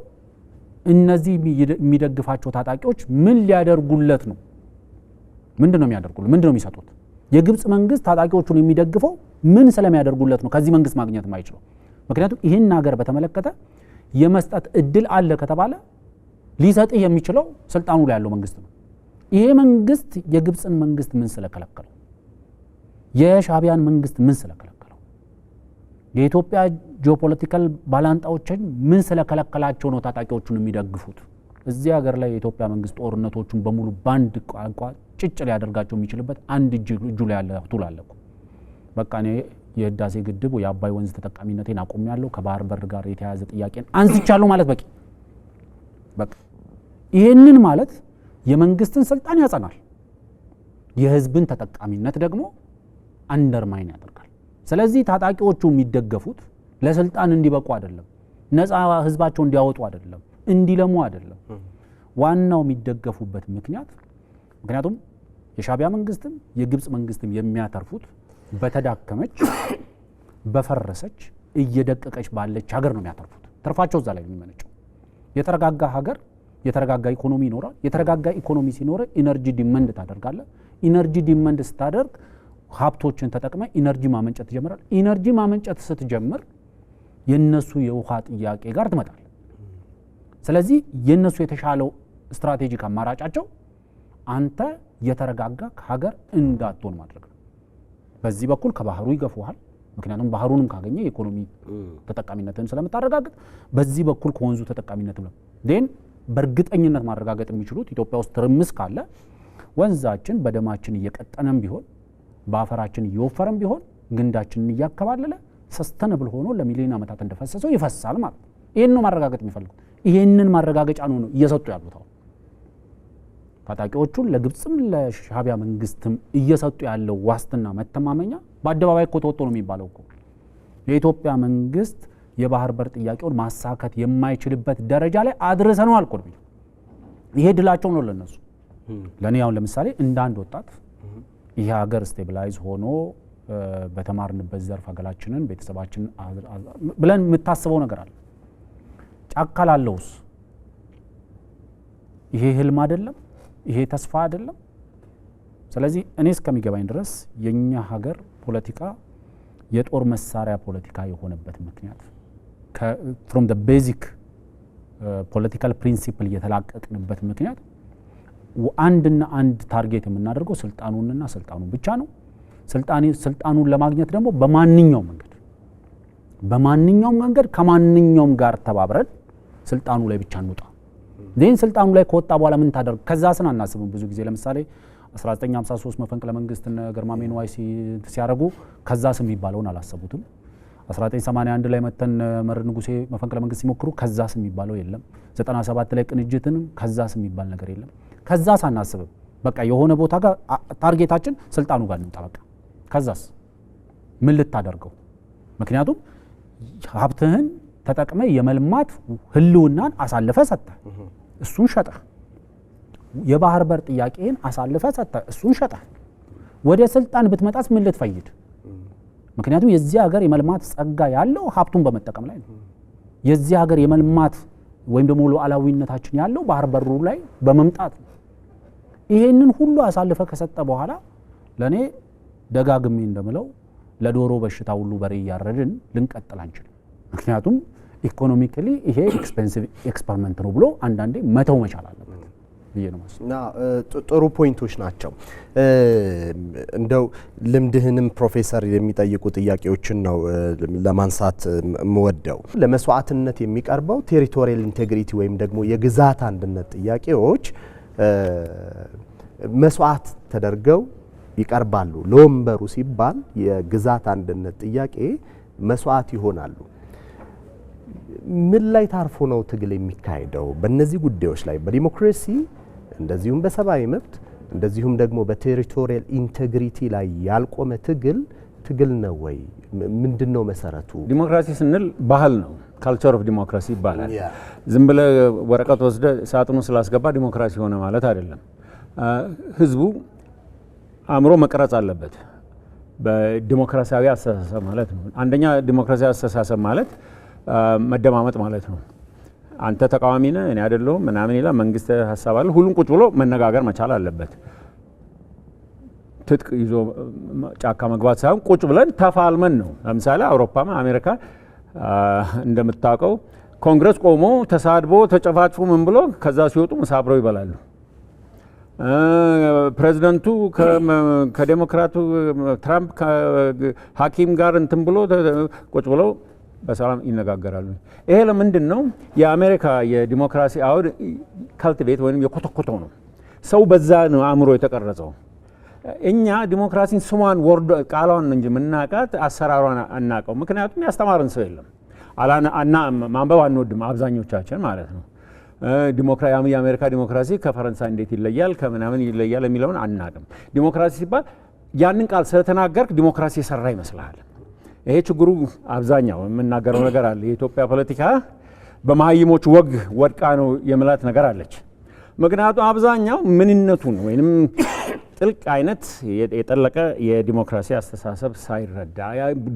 እነዚህ የሚደግፋቸው ታጣቂዎች ምን ሊያደርጉለት ነው? ምንድነው የሚያደርጉለት? ምንድነው የሚሰጡት? የግብጽ መንግስት ታጣቂዎቹን የሚደግፈው ምን ስለሚያደርጉለት ነው ከዚህ መንግስት ማግኘት የማይችለው? ምክንያቱም ይህን ሀገር በተመለከተ የመስጠት እድል አለ ከተባለ ሊሰጥህ የሚችለው ስልጣኑ ላይ ያለው መንግስት ነው። ይሄ መንግስት የግብጽን መንግስት ምን ስለከለከለው? የሻዕቢያን መንግስት ምን ስለከለከለው? የኢትዮጵያ ጂኦፖለቲካል ባላንጣዎችን ምን ስለከለከላቸው ነው ታጣቂዎቹን የሚደግፉት? እዚህ ሀገር ላይ የኢትዮጵያ መንግስት ጦርነቶቹን በሙሉ ባንድ ቋንቋ ጭጭ ሊያደርጋቸው የሚችልበት አንድ እጁ ላይ ያለ ቱል አለ እኮ። በቃ እኔ የህዳሴ ግድብ የአባይ ወንዝ ተጠቃሚነቴን አቆሚያለሁ፣ ከባህር በር ጋር የተያያዘ ጥያቄን አንስቻለሁ ማለት በቂ። በቃ ይሄንን ማለት የመንግስትን ስልጣን ያጸናል፣ የህዝብን ተጠቃሚነት ደግሞ አንደርማይን ያደርጋል። ስለዚህ ታጣቂዎቹ የሚደገፉት ለስልጣን እንዲበቁ አይደለም፣ ነፃ ህዝባቸው እንዲያወጡ አይደለም፣ እንዲለሙ አይደለም። ዋናው የሚደገፉበት ምክንያቱም የሻዕቢያ መንግስትም የግብጽ መንግስትም የሚያተርፉት በተዳከመች በፈረሰች እየደቀቀች ባለች ሀገር ነው የሚያተርፉት። ትርፋቸው እዛ ላይ ነው የሚመነጨው። የተረጋጋ ሀገር የተረጋጋ ኢኮኖሚ ይኖራል። የተረጋጋ ኢኮኖሚ ሲኖር ኢነርጂ ዲማንድ ታደርጋለህ። ኢነርጂ ዲማንድ ስታደርግ ሀብቶችን ተጠቅመ ኢነርጂ ማመንጨት ትጀምራል። ኢነርጂ ማመንጨት ስትጀምር የነሱ የውሃ ጥያቄ ጋር ትመጣል። ስለዚህ የነሱ የተሻለው ስትራቴጂክ አማራጫቸው አንተ የተረጋጋ ሀገር እንዳትሆን ማድረግ ነው። በዚህ በኩል ከባህሩ ይገፉሃል። ምክንያቱም ባህሩንም ካገኘ የኢኮኖሚ ተጠቃሚነትን ስለምታረጋግጥ፣ በዚህ በኩል ከወንዙ ተጠቃሚነት ነው ዴን በእርግጠኝነት ማረጋገጥ የሚችሉት ኢትዮጵያ ውስጥ ትርምስ ካለ ወንዛችን በደማችን እየቀጠነም ቢሆን በአፈራችን እየወፈረም ቢሆን ግንዳችንን እያከባለለ ሰስተነብል ሆኖ ለሚሊዮን ዓመታት እንደፈሰሰው ይፈሳል ማለት ነው። ይሄን ነው ማረጋገጥ የሚፈልጉት። ይሄንን ማረጋገጫ ነው እየሰጡ ያሉት። አሁን ታጣቂዎቹን ለግብጽም ለሻዕቢያ መንግስትም እየሰጡ ያለው ዋስትና መተማመኛ በአደባባይ እኮ ተወጥቶ ነው የሚባለው እኮ የኢትዮጵያ መንግስት የባህር በር ጥያቄውን ማሳካት የማይችልበት ደረጃ ላይ አድርሰነዋል እኮ ነው። ይሄ ድላቸው ነው ለነሱ። ለኔ አሁን ለምሳሌ እንደ አንድ ወጣት ይሄ ሀገር ስቴብላይዝ ሆኖ በተማርንበት ዘርፍ ሀገራችንን ቤተሰባችንን ብለን የምታስበው ነገር አለ። ጫካ ላለውስ ይሄ ህልም አይደለም? ይሄ ተስፋ አይደለም? ስለዚህ እኔ እስከሚገባኝ ድረስ የኛ ሀገር ፖለቲካ የጦር መሳሪያ ፖለቲካ የሆነበት ምክንያት ፍሮም ዘ ቤዚክ ፖለቲካል ፕሪንሲፕል የተላቀቅንበት ምክንያት አንድና አንድ ታርጌት የምናደርገው ስልጣኑንና ስልጣኑን ብቻ ነው። ስልጣኑን ለማግኘት ደግሞ በማንኛውም መንገድ ከማንኛውም ጋር ተባብረን ስልጣኑ ላይ ብቻ እንውጣ። ዜን ስልጣኑ ላይ ከወጣ በኋላ ምን ታደርግ? ከዛ ስን አናስብም። ብዙ ጊዜ ለምሳሌ 1953 መፈንቅለ መንግስት ግርማሜ ነዋይ ሲያደርጉ ከዛ ስም የሚባለውን አላሰቡትም። 1981 ላይ መተን መር ንጉሴ መፈንቅለ መንግስት ሲሞክሩ ከዛ ስም የሚባለው የለም። 97 ላይ ቅንጅትንም ከዛ ስም የሚባል ነገር የለም። ከዛ ሳናስብም በቃ የሆነ ቦታ ጋር ታርጌታችን ስልጣኑ ጋር እንምጣ። በቃ ከዛስ ምን ልታደርገው? ምክንያቱም ሀብትህን ተጠቅመ የመልማት ህልውናን አሳልፈ ሰጠህ፣ እሱን ሸጠህ። የባህር በር ጥያቄን አሳልፈ ሰጠህ፣ እሱን ሸጠህ። ወደ ስልጣን ብትመጣስ ምን ልትፈይድ? ምክንያቱም የዚህ ሀገር የመልማት ጸጋ ያለው ሀብቱን በመጠቀም ላይ ነው። የዚህ ሀገር የመልማት ወይም ደግሞ ሉዓላዊነታችን ያለው ባህር በሩ ላይ በመምጣት ነው። ይሄንን ሁሉ አሳልፈ ከሰጠ በኋላ ለኔ ደጋግሜ እንደምለው ለዶሮ በሽታ ሁሉ በሬ እያረድን ልንቀጥል አንችልም። ምክንያቱም ኢኮኖሚካሊ ይሄ ኤክስፔንሲቭ ኤክስፐሪመንት ነው ብሎ አንዳንዴ መተው መቻል አለበት ብዬ ነው ማለት ነው። ጥሩ ፖይንቶች ናቸው። እንደው ልምድህንም ፕሮፌሰር የሚጠይቁ ጥያቄዎችን ነው ለማንሳት የምወደው። ለመስዋዕትነት የሚቀርበው ቴሪቶሪያል ኢንቴግሪቲ ወይም ደግሞ የግዛት አንድነት ጥያቄዎች መስዋዕት ተደርገው ይቀርባሉ። ለወንበሩ ሲባል የግዛት አንድነት ጥያቄ መስዋዕት ይሆናሉ። ምን ላይ ታርፎ ነው ትግል የሚካሄደው? በእነዚህ ጉዳዮች ላይ በዲሞክራሲ እንደዚሁም በሰብአዊ መብት እንደዚሁም ደግሞ በቴሪቶሪያል ኢንቴግሪቲ ላይ ያልቆመ ትግል ነው ወይ? ምንድነው መሰረቱ? ዲሞክራሲ ስንል ባህል ነው። ካልቸር ኦፍ ዲሞክራሲ ይባላል። ዝም ብለ ወረቀት ወስደ ሳጥኑ ስላስገባ ዲሞክራሲ ሆነ ማለት አይደለም። ህዝቡ አእምሮ መቅረጽ አለበት በዲሞክራሲያዊ አስተሳሰብ ማለት ነው። አንደኛ ዲሞክራሲያዊ አስተሳሰብ ማለት መደማመጥ ማለት ነው። አንተ ተቃዋሚ ነህ እኔ አይደለሁም ምናምን ይላል። መንግስት ሐሳብ አለ። ሁሉም ቁጭ ብሎ መነጋገር መቻል አለበት። ትጥቅ ይዞ ጫካ መግባት ሳይሆን ቁጭ ብለን ተፋልመን ነው። ለምሳሌ አውሮፓ አሜሪካ እንደምታውቀው ኮንግረስ ቆሞ ተሳድቦ ተጨፋጭፎ ምን ብሎ ከዛ ሲወጡ ምሳ አብረው ይበላሉ። ፕሬዝዳንቱ ከዴሞክራቱ ትራምፕ ከሐኪም ጋር እንትን ብሎ ቁጭ ብለው በሰላም ይነጋገራሉ። ይሄ ለምንድን ነው? የአሜሪካ የዲሞክራሲ አውድ ካልቲቬት ወይም የኮተኮተው ነው። ሰው በዛ ነው አእምሮ የተቀረጸው። እኛ ዲሞክራሲን ስሟን ወርዶ ቃሏን እንጂ ምናቃት አሰራሯን አናቀው። ምክንያቱም ያስተማረን ሰው የለም። ማንበብ አንወድም አብዛኞቻችን ማለት ነው። የአሜሪካ ዲሞክራሲ ከፈረንሳይ እንዴት ይለያል ከምናምን ይለያል የሚለውን አናቅም። ዲሞክራሲ ሲባል ያንን ቃል ስለተናገርክ ዲሞክራሲ የሰራ ይመስልሃል። ይሄ ችግሩ አብዛኛው የምናገረው ነገር አለ። የኢትዮጵያ ፖለቲካ በመሀይሞች ወግ ወድቃ ነው የምላት ነገር አለች። ምክንያቱም አብዛኛው ምንነቱን ወይንም ጥልቅ አይነት የጠለቀ የዲሞክራሲ አስተሳሰብ ሳይረዳ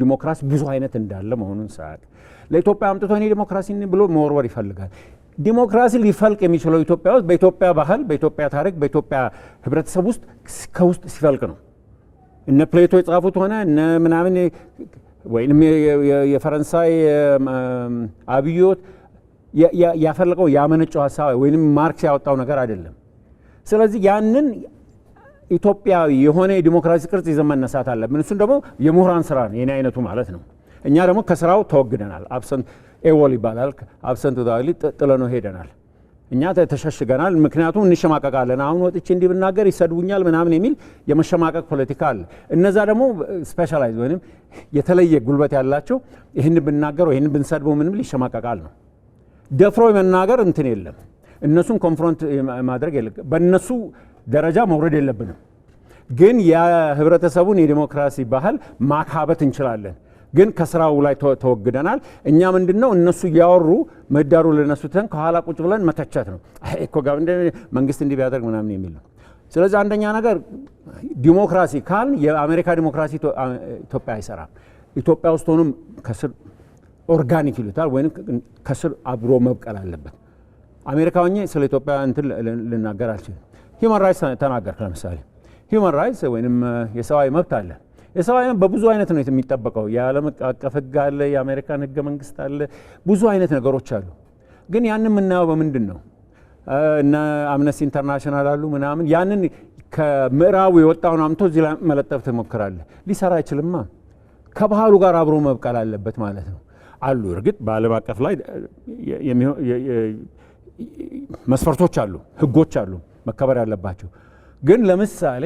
ዲሞክራሲ ብዙ አይነት እንዳለ መሆኑን ሳያውቅ ለኢትዮጵያ አምጥቶ እኔ ዲሞክራሲ ብሎ መወርወር ይፈልጋል። ዲሞክራሲ ሊፈልቅ የሚችለው ኢትዮጵያ ውስጥ በኢትዮጵያ ባህል፣ በኢትዮጵያ ታሪክ፣ በኢትዮጵያ ህብረተሰብ ውስጥ ከውስጥ ሲፈልቅ ነው። እነ ፕሌቶ የጻፉት ሆነ እነ ምናምን ወይም የፈረንሳይ አብዮት ያፈለቀው ያመነጨው ሀሳብ ወይም ማርክስ ያወጣው ነገር አይደለም። ስለዚህ ያንን ኢትዮጵያዊ የሆነ የዲሞክራሲ ቅርጽ ይዘን መነሳት አለብን። እሱን ደግሞ የምሁራን ስራ ነው፣ የኔ አይነቱ ማለት ነው። እኛ ደግሞ ከስራው ተወግደናል። አብሰንት ኤወል ይባላል። አብሰንት ዳሊ ጥለነው ሄደናል። እኛ ተሸሽገናል። ምክንያቱም እንሸማቀቃለን። አሁን ወጥቼ እንዲህ ብናገር ይሰድቡኛል ምናምን የሚል የመሸማቀቅ ፖለቲካ አለ። እነዛ ደግሞ ስፔሻላይዝ ወይም የተለየ ጉልበት ያላቸው ይህን ብናገር ወይ ይህን ብንሰድበው ምንም ይሸማቀቃል ነው። ደፍሮ የመናገር እንትን የለም። እነሱን ኮንፍሮንት ማድረግ የለም። በእነሱ ደረጃ መውረድ የለብንም። ግን የህብረተሰቡን የዲሞክራሲ ባህል ማካበት እንችላለን። ግን ከስራው ላይ ተወግደናል። እኛ ምንድነው እነሱ እያወሩ ምህዳሩ ለነሱ ተን ከኋላ ቁጭ ብለን መተቸት ነው። እኮ ጋር መንግስት እንዲህ ቢያደርግ ምናምን የሚል ነው። ስለዚህ አንደኛ ነገር ዲሞክራሲ ካል የአሜሪካ ዲሞክራሲ ኢትዮጵያ አይሰራም። ኢትዮጵያ ውስጥ ሆኖም ከስር ኦርጋኒክ ይሉታል ወይም ከስር አብሮ መብቀል አለበት። አሜሪካውኛ ስለ ኢትዮጵያ እንትን ልናገር አልችልም። ሂውማን ራይትስ ተናገርክ። ለምሳሌ ሂውማን ራይትስ ወይም የሰብአዊ መብት አለ። የሰብአዊ መብት በብዙ አይነት ነው የሚጠበቀው። የዓለም አቀፍ ህግ አለ፣ የአሜሪካን ህገ መንግስት አለ፣ ብዙ አይነት ነገሮች አሉ። ግን ያንን የምናየው በምንድን ነው? እና አምነስቲ ኢንተርናሽናል አሉ ምናምን ያንን ከምዕራቡ የወጣውን አምቶ እዚህ ላይ መለጠፍ ትሞክራለህ። ሊሰራ አይችልማ። ከባህሉ ጋር አብሮ መብቀል አለበት ማለት ነው። አሉ እርግጥ በዓለም አቀፍ ላይ መስፈርቶች አሉ፣ ህጎች አሉ መከበር ያለባቸው። ግን ለምሳሌ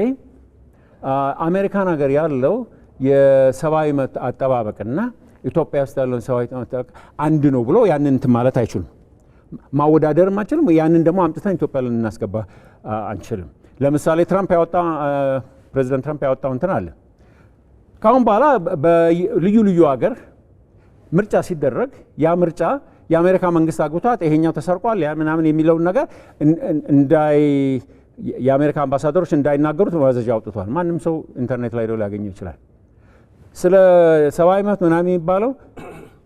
አሜሪካን ሀገር ያለው የሰብአዊ መብት አጠባበቅና ኢትዮጵያ ውስጥ ያለውን ሰብአዊ መብት አንድ ነው ብሎ ያንን እንትን ማለት አይችሉም። ማወዳደርም አንችልም። ያንን ደግሞ አምጥተን ኢትዮጵያ ልናስገባ አንችልም። ለምሳሌ ፕሬዚዳንት ትራምፕ ያወጣው እንትን አለ። ካሁን በኋላ በልዩ ልዩ ሀገር ምርጫ ሲደረግ ያ ምርጫ የአሜሪካ መንግስት አግብቷት ይሄኛው ተሰርቋል ያ ምናምን የሚለውን ነገር የአሜሪካ አምባሳደሮች እንዳይናገሩት ማዘዣ አውጥቷል። ማንም ሰው ኢንተርኔት ላይ ሊያገኘው ይችላል። ስለ ሰብአዊ መብት ምናምን የሚባለው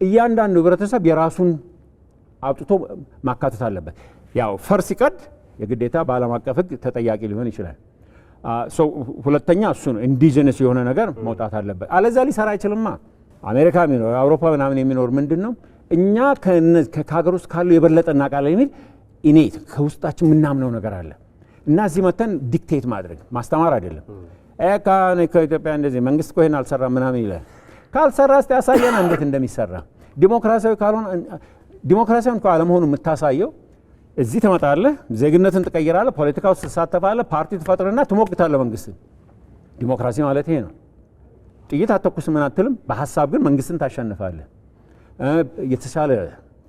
እያንዳንዱ ህብረተሰብ የራሱን አውጥቶ ማካተት አለበት። ያው ፈር ሲቀድ የግዴታ በዓለም አቀፍ ሕግ ተጠያቂ ሊሆን ይችላል። ሁለተኛ እሱ ነው፣ ኢንዲጂነስ የሆነ ነገር መውጣት አለበት። አለዛ ሊሰራ አይችልማ። አሜሪካ የሚኖር አውሮፓ ምናምን የሚኖር ምንድን ነው እኛ ከሀገር ውስጥ ካሉ የበለጠ እናውቃለን የሚል ኢኔት ከውስጣችን የምናምነው ነገር አለ እና እዚህ መተን ዲክቴት ማድረግ ማስተማር አይደለም። ከኢትዮጵያ እንደዚህ መንግስት እኮ ይሄን አልሰራም ምናምን ይላል። ካልሰራ እስቲ ያሳየና እንዴት እንደሚሰራ። ዲሞክራሲያዊ ካልሆነ ዲሞክራሲያዊ እንኳን አለመሆኑ የምታሳየው እዚህ ትመጣለህ፣ ዜግነትን ትቀይራለህ፣ ፖለቲካ ውስጥ ትሳተፋለህ፣ ፓርቲ ትፈጥርና ትሞግታለህ መንግስትን። ዲሞክራሲ ማለት ይሄ ነው። ጥይት አተኩስ ምን አትልም፣ በሀሳብ ግን መንግስትን ታሸንፋለህ። የተሻለ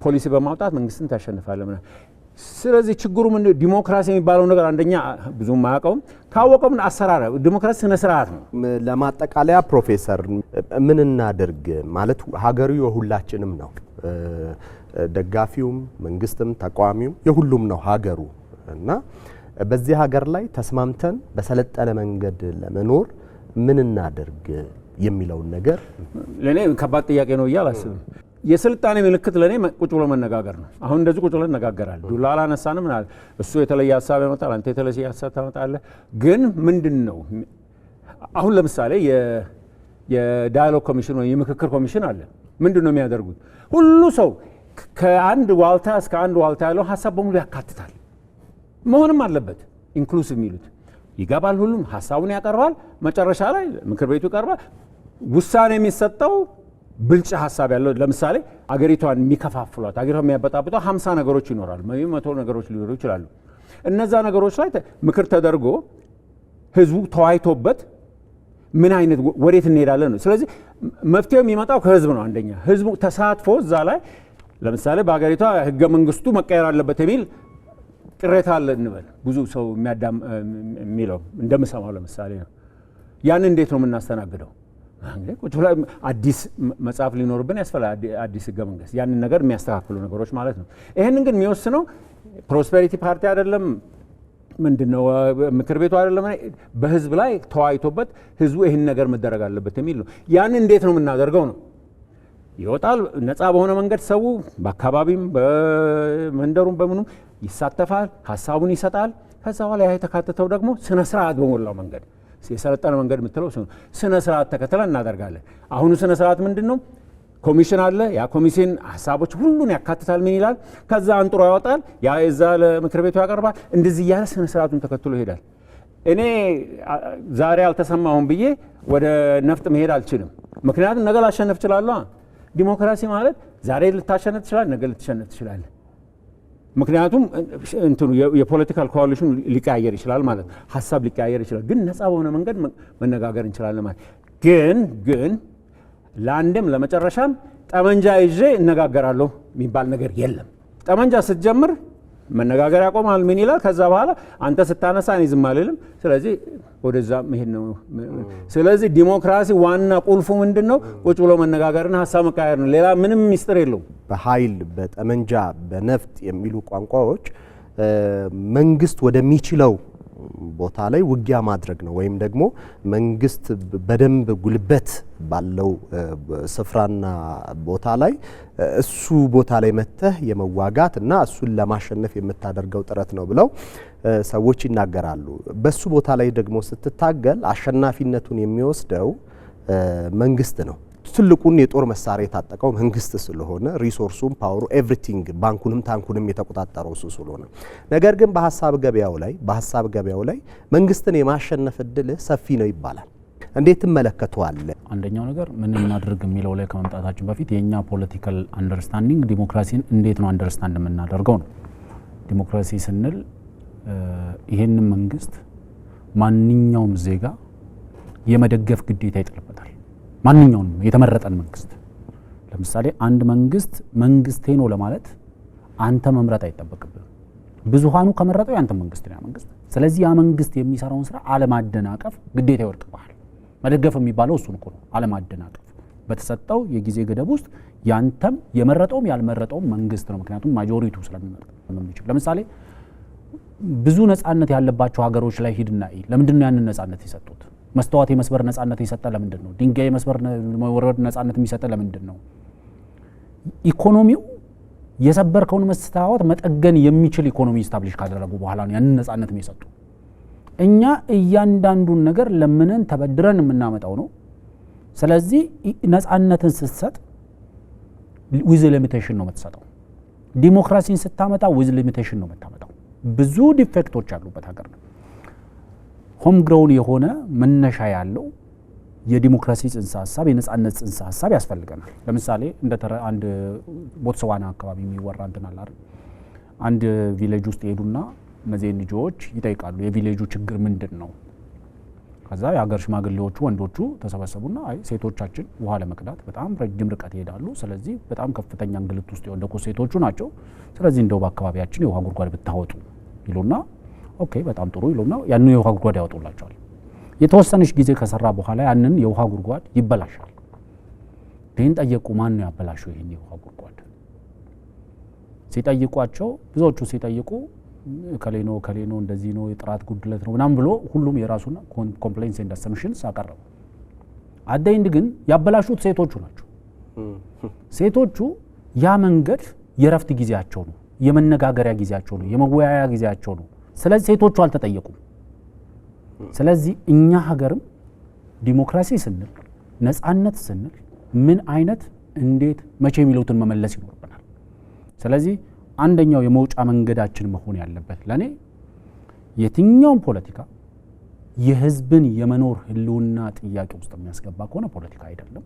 ፖሊሲ በማውጣት መንግስትን ታሸንፋለህ። ስለዚህ ችግሩ ምንድን ዲሞክራሲ የሚባለው ነገር አንደኛ ብዙም ማያውቀውም ካወቀው ምን አሰራር ዲሞክራሲ ስነ ስርዓት ነው። ለማጠቃለያ ፕሮፌሰር ምን እናድርግ ማለት ሀገሩ የሁላችንም ነው፣ ደጋፊውም መንግስትም ተቃዋሚውም የሁሉም ነው ሀገሩ እና በዚህ ሀገር ላይ ተስማምተን በሰለጠነ መንገድ ለመኖር ምን እናድርግ የሚለውን ነገር ለኔ ከባድ ጥያቄ ነው እያላስብም። የስልጣኔ ምልክት ለኔ ቁጭ ብሎ መነጋገር ነው። አሁን እንደዚህ ቁጭ ብሎ እነጋገራለን። ዱላ አላነሳንም ምናል እሱ የተለየ ሀሳብ ያመጣል፣ አንተ የተለየ ሀሳብ ታመጣለህ። ግን ምንድነው አሁን ለምሳሌ የዳያሎግ ኮሚሽን ወይ የምክክር ኮሚሽን አለ። ምንድነው የሚያደርጉት? ሁሉ ሰው ከአንድ ዋልታ እስከ አንድ ዋልታ ያለው ሀሳብ በሙሉ ያካትታል። መሆንም አለበት ኢንክሉሲቭ የሚሉት ይገባል። ሁሉም ሀሳቡን ያቀርባል። መጨረሻ ላይ ምክር ቤቱ ይቀርባል። ውሳኔ የሚሰጠው ብልጫ ሀሳብ ያለው ለምሳሌ አገሪቷን የሚከፋፍሏት አገሪቷን የሚያበጣብጧ 50 ነገሮች ይኖራሉ፣ 100 ነገሮች ሊኖሩ ይችላሉ። እነዛ ነገሮች ላይ ምክር ተደርጎ ህዝቡ ተዋይቶበት ምን አይነት ወዴት እንሄዳለን ነው። ስለዚህ መፍትሄው የሚመጣው ከህዝብ ነው። አንደኛ ህዝቡ ተሳትፎ እዛ ላይ ለምሳሌ በአገሪቷ ህገ መንግስቱ መቀየር አለበት የሚል ቅሬታ አለ እንበል። ብዙ ሰው የሚለው እንደምሰማው ለምሳሌ ነው። ያን እንዴት ነው የምናስተናግደው? ቁጭ ብላ አዲስ መጽሐፍ ሊኖርብን ያስፈልጋል። አዲስ ህገ መንግስት ያንን ነገር የሚያስተካክሉ ነገሮች ማለት ነው። ይሄንን ግን የሚወስነው ፕሮስፔሪቲ ፓርቲ አይደለም፣ ምንድነው ምክር ቤቱ አይደለም፣ በህዝብ ላይ ተዋይቶበት ህዝቡ ይሄን ነገር መደረግ አለበት የሚል ነው። ያን እንዴት ነው የምናደርገው ነው። ይወጣል ነፃ በሆነ መንገድ ሰው በአካባቢም በመንደሩም በምኑ ይሳተፋል፣ ሀሳቡን ይሰጣል። ከዛ በኋላ ያ የተካተተው ደግሞ ስነ ስርዓት በሞላው መንገድ የሰለጠነ መንገድ የምትለው ስነ ስርዓት ተከትለን እናደርጋለን። አሁኑ ስነ ስርዓት ምንድነው? ኮሚሽን አለ። ያ ኮሚሽን ሀሳቦች ሁሉን ያካትታል። ምን ይላል? ከዛ አንጥሮ ያወጣል። ያ እዛ ለምክር ቤቱ ያቀርባል። እንደዚህ እያለ ስነ ስርዓቱን ተከትሎ ይሄዳል። እኔ ዛሬ አልተሰማሁም ብዬ ወደ ነፍጥ መሄድ አልችልም። ምክንያቱም ነገ ላሸነፍ እችላለሁ። ዲሞክራሲ ማለት ዛሬ ልታሸነፍ ትችላለህ፣ ነገ ልትሸነፍ ትችላለህ። ምክንያቱም እንትኑ የፖለቲካል ኮአሊሽን ሊቀያየር ይችላል ማለት ሀሳብ ሊቀያየር ይችላል። ግን ነፃ በሆነ መንገድ መነጋገር እንችላለን ማለት ግን ለአንድም ለመጨረሻም ጠመንጃ ይዤ እነጋገራለሁ የሚባል ነገር የለም። ጠመንጃ ስትጀምር መነጋገር ያቆማል። ምን ይላል? ከዛ በኋላ አንተ ስታነሳ እኔ ዝም አልልም። ስለዚህ ወደዛ መሄድ ነው። ስለዚህ ዲሞክራሲ ዋና ቁልፉ ምንድነው? ቁጭ ብሎ መነጋገርና ሀሳብ መቀያየር ነው። ሌላ ምንም ሚስጥር የለውም። በኃይል በጠመንጃ በነፍጥ የሚሉ ቋንቋዎች መንግስት ወደሚችለው ቦታ ላይ ውጊያ ማድረግ ነው፣ ወይም ደግሞ መንግስት በደንብ ጉልበት ባለው ስፍራና ቦታ ላይ እሱ ቦታ ላይ መተህ የመዋጋት እና እሱን ለማሸነፍ የምታደርገው ጥረት ነው ብለው ሰዎች ይናገራሉ። በሱ ቦታ ላይ ደግሞ ስትታገል አሸናፊነቱን የሚወስደው መንግስት ነው። ትልቁን የጦር መሳሪያ የታጠቀው መንግስት ስለሆነ ሪሶርሱም ፓወሩ ኤቭሪቲንግ ባንኩንም ታንኩንም የተቆጣጠረው እሱ ስለሆነ፣ ነገር ግን በሀሳብ ገበያው ላይ መንግስትን የማሸነፍ እድል ሰፊ ነው ይባላል። እንዴት ትመለከተዋለህ? አንደኛው ነገር ምን እናድርግ የሚለው ላይ ከመምጣታችን በፊት የኛ ፖለቲካል አንደርስታንዲንግ ዲሞክራሲን እንዴት ነው አንደርስታንድ የምናደርገው ነው። ዲሞክራሲ ስንል ይሄንን መንግስት ማንኛውም ዜጋ የመደገፍ ግዴታ ይጥልበታል። ማንኛውም የተመረጠን መንግስት ለምሳሌ አንድ መንግስት መንግስቴ ነው ለማለት አንተ መምረጥ አይጠበቅብህም። ብዙሃኑ ከመረጠው ያንተ መንግስት ነው ያ መንግስት። ስለዚህ ያ መንግስት የሚሰራውን ስራ አለማደናቀፍ ግዴታ ይወድቅብሃል። መደገፍ የሚባለው እሱን እኮ ነው፣ አለማደናቀፍ። በተሰጠው የጊዜ ገደብ ውስጥ ያንተም የመረጠውም ያልመረጠውም መንግስት ነው። ምክንያቱም ማጆሪቲው ስለሚመርጥ ነው። ለምሳሌ ብዙ ነፃነት ያለባቸው ሀገሮች ላይ ሂድና ለምንድን ነው ያንን ነፃነት የሰጡት? መስተዋት የመስበር ነፃነት የሰጠ ለምንድን ነው? ድንጋይ የመስበር መውረድ ነፃነት የሚሰጠ ለምንድን ነው? ኢኮኖሚው የሰበርከውን መስታወት መጠገን የሚችል ኢኮኖሚ ስታብሊሽ ካደረጉ በኋላ ነው ያንን ነጻነት የሚሰጡ። እኛ እያንዳንዱን ነገር ለምንን ተበድረን የምናመጣው ነው። ስለዚህ ነጻነትን ስትሰጥ ዊዝ ሊሚቴሽን ነው የምትሰጠው። ዲሞክራሲን ስታመጣ ዊዝ ሊሚቴሽን ነው የምታመጣው። ብዙ ዲፌክቶች ያሉበት ሀገር ነው። ሆም ግሮውን የሆነ መነሻ ያለው የዲሞክራሲ ጽንሰ ሐሳብ የነጻነት ጽንሰ ሐሳብ ያስፈልገናል። ለምሳሌ እንደ አንድ ቦትስዋና አካባቢ የሚወራ እንትን አለ አይደል? አንድ ቪሌጅ ውስጥ ይሄዱና እነዚህ ልጆች ይጠይቃሉ የቪሌጁ ችግር ምንድን ነው? ከዛ የሀገር ሽማግሌዎቹ ወንዶቹ ተሰበሰቡና አይ ሴቶቻችን ውሃ ለመቅዳት በጣም ረጅም ርቀት ይሄዳሉ፣ ስለዚህ በጣም ከፍተኛ እንግልት ውስጥ የወደቁ ሴቶቹ ናቸው፣ ስለዚህ እንደው በአካባቢያችን የውሃ ጉድጓድ ብታወጡ ይሉና ኦኬ በጣም ጥሩ ይሉና ያንን የውሃ ጉድጓድ ያወጡላቸዋል። የተወሰነች ጊዜ ከሰራ በኋላ ያንን የውሃ ጉድጓድ ይበላሻል። ይህን ጠየቁ፣ ማን ነው ያበላሸው ይህን የውሃ ጉድጓድ? ሲጠይቋቸው ብዙዎቹ ሲጠይቁ ከሌኖ እንደዚህ ነው የጥራት ጉድለት ነው ምናምን ብሎ ሁሉም የራሱን ኮምፕሌንስ ኤንድ አሰምሽንስ አቀረቡ። አደይንድ ግን ያበላሹት ሴቶቹ ናቸው። ሴቶቹ ያ መንገድ የረፍት ጊዜያቸው ነው፣ የመነጋገሪያ ጊዜያቸው ነው፣ የመወያያ ጊዜያቸው ነው። ስለዚህ ሴቶቹ አልተጠየቁም። ስለዚህ እኛ ሀገርም ዲሞክራሲ ስንል ነጻነት ስንል ምን አይነት እንዴት መቼ የሚሉትን መመለስ ይኖርብናል። ስለዚህ አንደኛው የመውጫ መንገዳችን መሆን ያለበት ለኔ የትኛውም ፖለቲካ የህዝብን የመኖር ህልውና ጥያቄ ውስጥ የሚያስገባ ከሆነ ፖለቲካ አይደለም።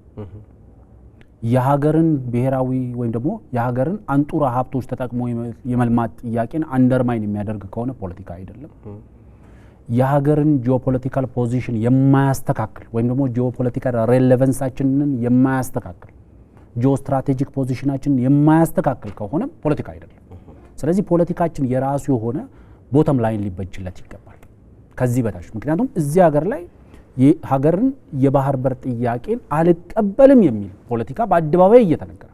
የሀገርን ብሔራዊ ወይም ደግሞ የሀገርን አንጡራ ሀብቶች ተጠቅሞ የመልማት ጥያቄን አንደርማይን የሚያደርግ ከሆነ ፖለቲካ አይደለም። የሀገርን ጂኦፖለቲካል ፖዚሽን የማያስተካክል ወይም ደግሞ ጂኦፖለቲካል ሬሌቫንሳችንን የማያስተካክል ጂኦስትራቴጂክ ፖዚሽናችንን የማያስተካክል ከሆነ ፖለቲካ አይደለም። ስለዚህ ፖለቲካችን የራሱ የሆነ ቦተም ላይን ሊበጅለት ይገባል ከዚህ በታች። ምክንያቱም እዚህ ሀገር ላይ የሀገርን የባህር በር ጥያቄን አልቀበልም የሚል ፖለቲካ በአደባባይ እየተነገረ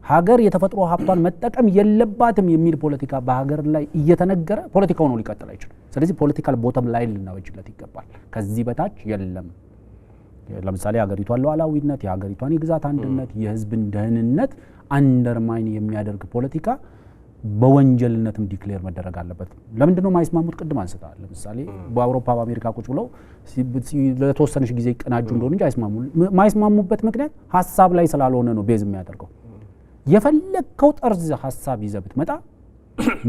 ሀገር የተፈጥሮ ሀብቷን መጠቀም የለባትም የሚል ፖለቲካ በሀገር ላይ እየተነገረ ፖለቲካው ነው ሊቀጥል አይችልም። ስለዚህ ፖለቲካል ቦተም ላይን ልናበጅለት ይገባል። ከዚህ በታች የለም። ለምሳሌ ሀገሪቷን ሉዓላዊነት፣ የሀገሪቷን የግዛት አንድነት፣ የህዝብን ደህንነት አንደርማይን የሚያደርግ ፖለቲካ በወንጀልነትም ዲክሌር መደረግ አለበት። ለምንድነው ማይስማሙት? ቅድም አንስተዋል። ለምሳሌ በአውሮፓ በአሜሪካ ቁጭ ብለው ለተወሰነች ጊዜ ይቀናጁ እንደሆነ እንጂ አይስማሙ። ማይስማሙበት ምክንያት ሀሳብ ላይ ስላልሆነ ነው ቤዝ የሚያደርገው። የፈለከው ጠርዝ ሀሳብ ይዘህ ብትመጣ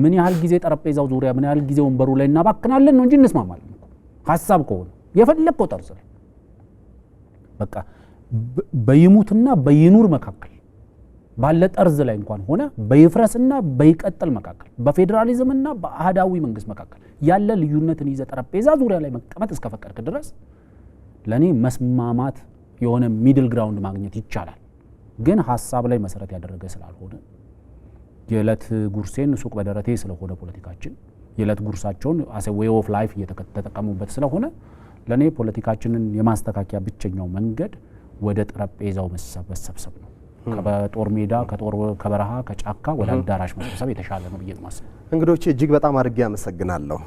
ምን ያህል ጊዜ ጠረጴዛው ዙሪያ ምን ያህል ጊዜ ወንበሩ ላይ እናባክናለን ነው እንጂ እንስማማለን እኮ ሀሳብ ከሆነ የፈለከው ጠርዝ ላይ በቃ በይሙትና በይኑር መካከል ባለ ጠርዝ ላይ እንኳን ሆነ በይፍረስና በይቀጥል መካከል በፌዴራሊዝምና በአህዳዊ መንግስት መካከል ያለ ልዩነትን ይዘህ ጠረጴዛ ዙሪያ ላይ መቀመጥ እስከፈቀድክ ድረስ ለኔ መስማማት የሆነ ሚድል ግራውንድ ማግኘት ይቻላል። ግን ሀሳብ ላይ መሰረት ያደረገ ስላልሆነ የዕለት ጉርሴን ሱቅ በደረቴ ስለሆነ ፖለቲካችን የዕለት ጉርሳቸውን አሰ ዌይ ኦፍ ላይፍ እየተጠቀሙበት ስለሆነ ለኔ ፖለቲካችንን የማስተካከያ ብቸኛው መንገድ ወደ ጠረጴዛው መሰብሰብ ነው። ከጦር ሜዳ ከጦር ከበረሃ ከጫካ ወደ አዳራሽ መሰብሰብ የተሻለ ነው ብዬ ማስብ። እንግዶቼ እጅግ በጣም አድርጌ አመሰግናለሁ።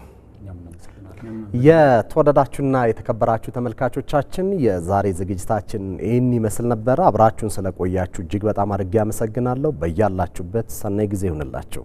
የተወደዳችሁና የተከበራችሁ ተመልካቾቻችን የዛሬ ዝግጅታችን ይህን ይመስል ነበር። አብራችሁን ስለቆያችሁ እጅግ በጣም አድርጌ አመሰግናለሁ። በያላችሁበት ሰናይ ጊዜ ይሁንላችሁ።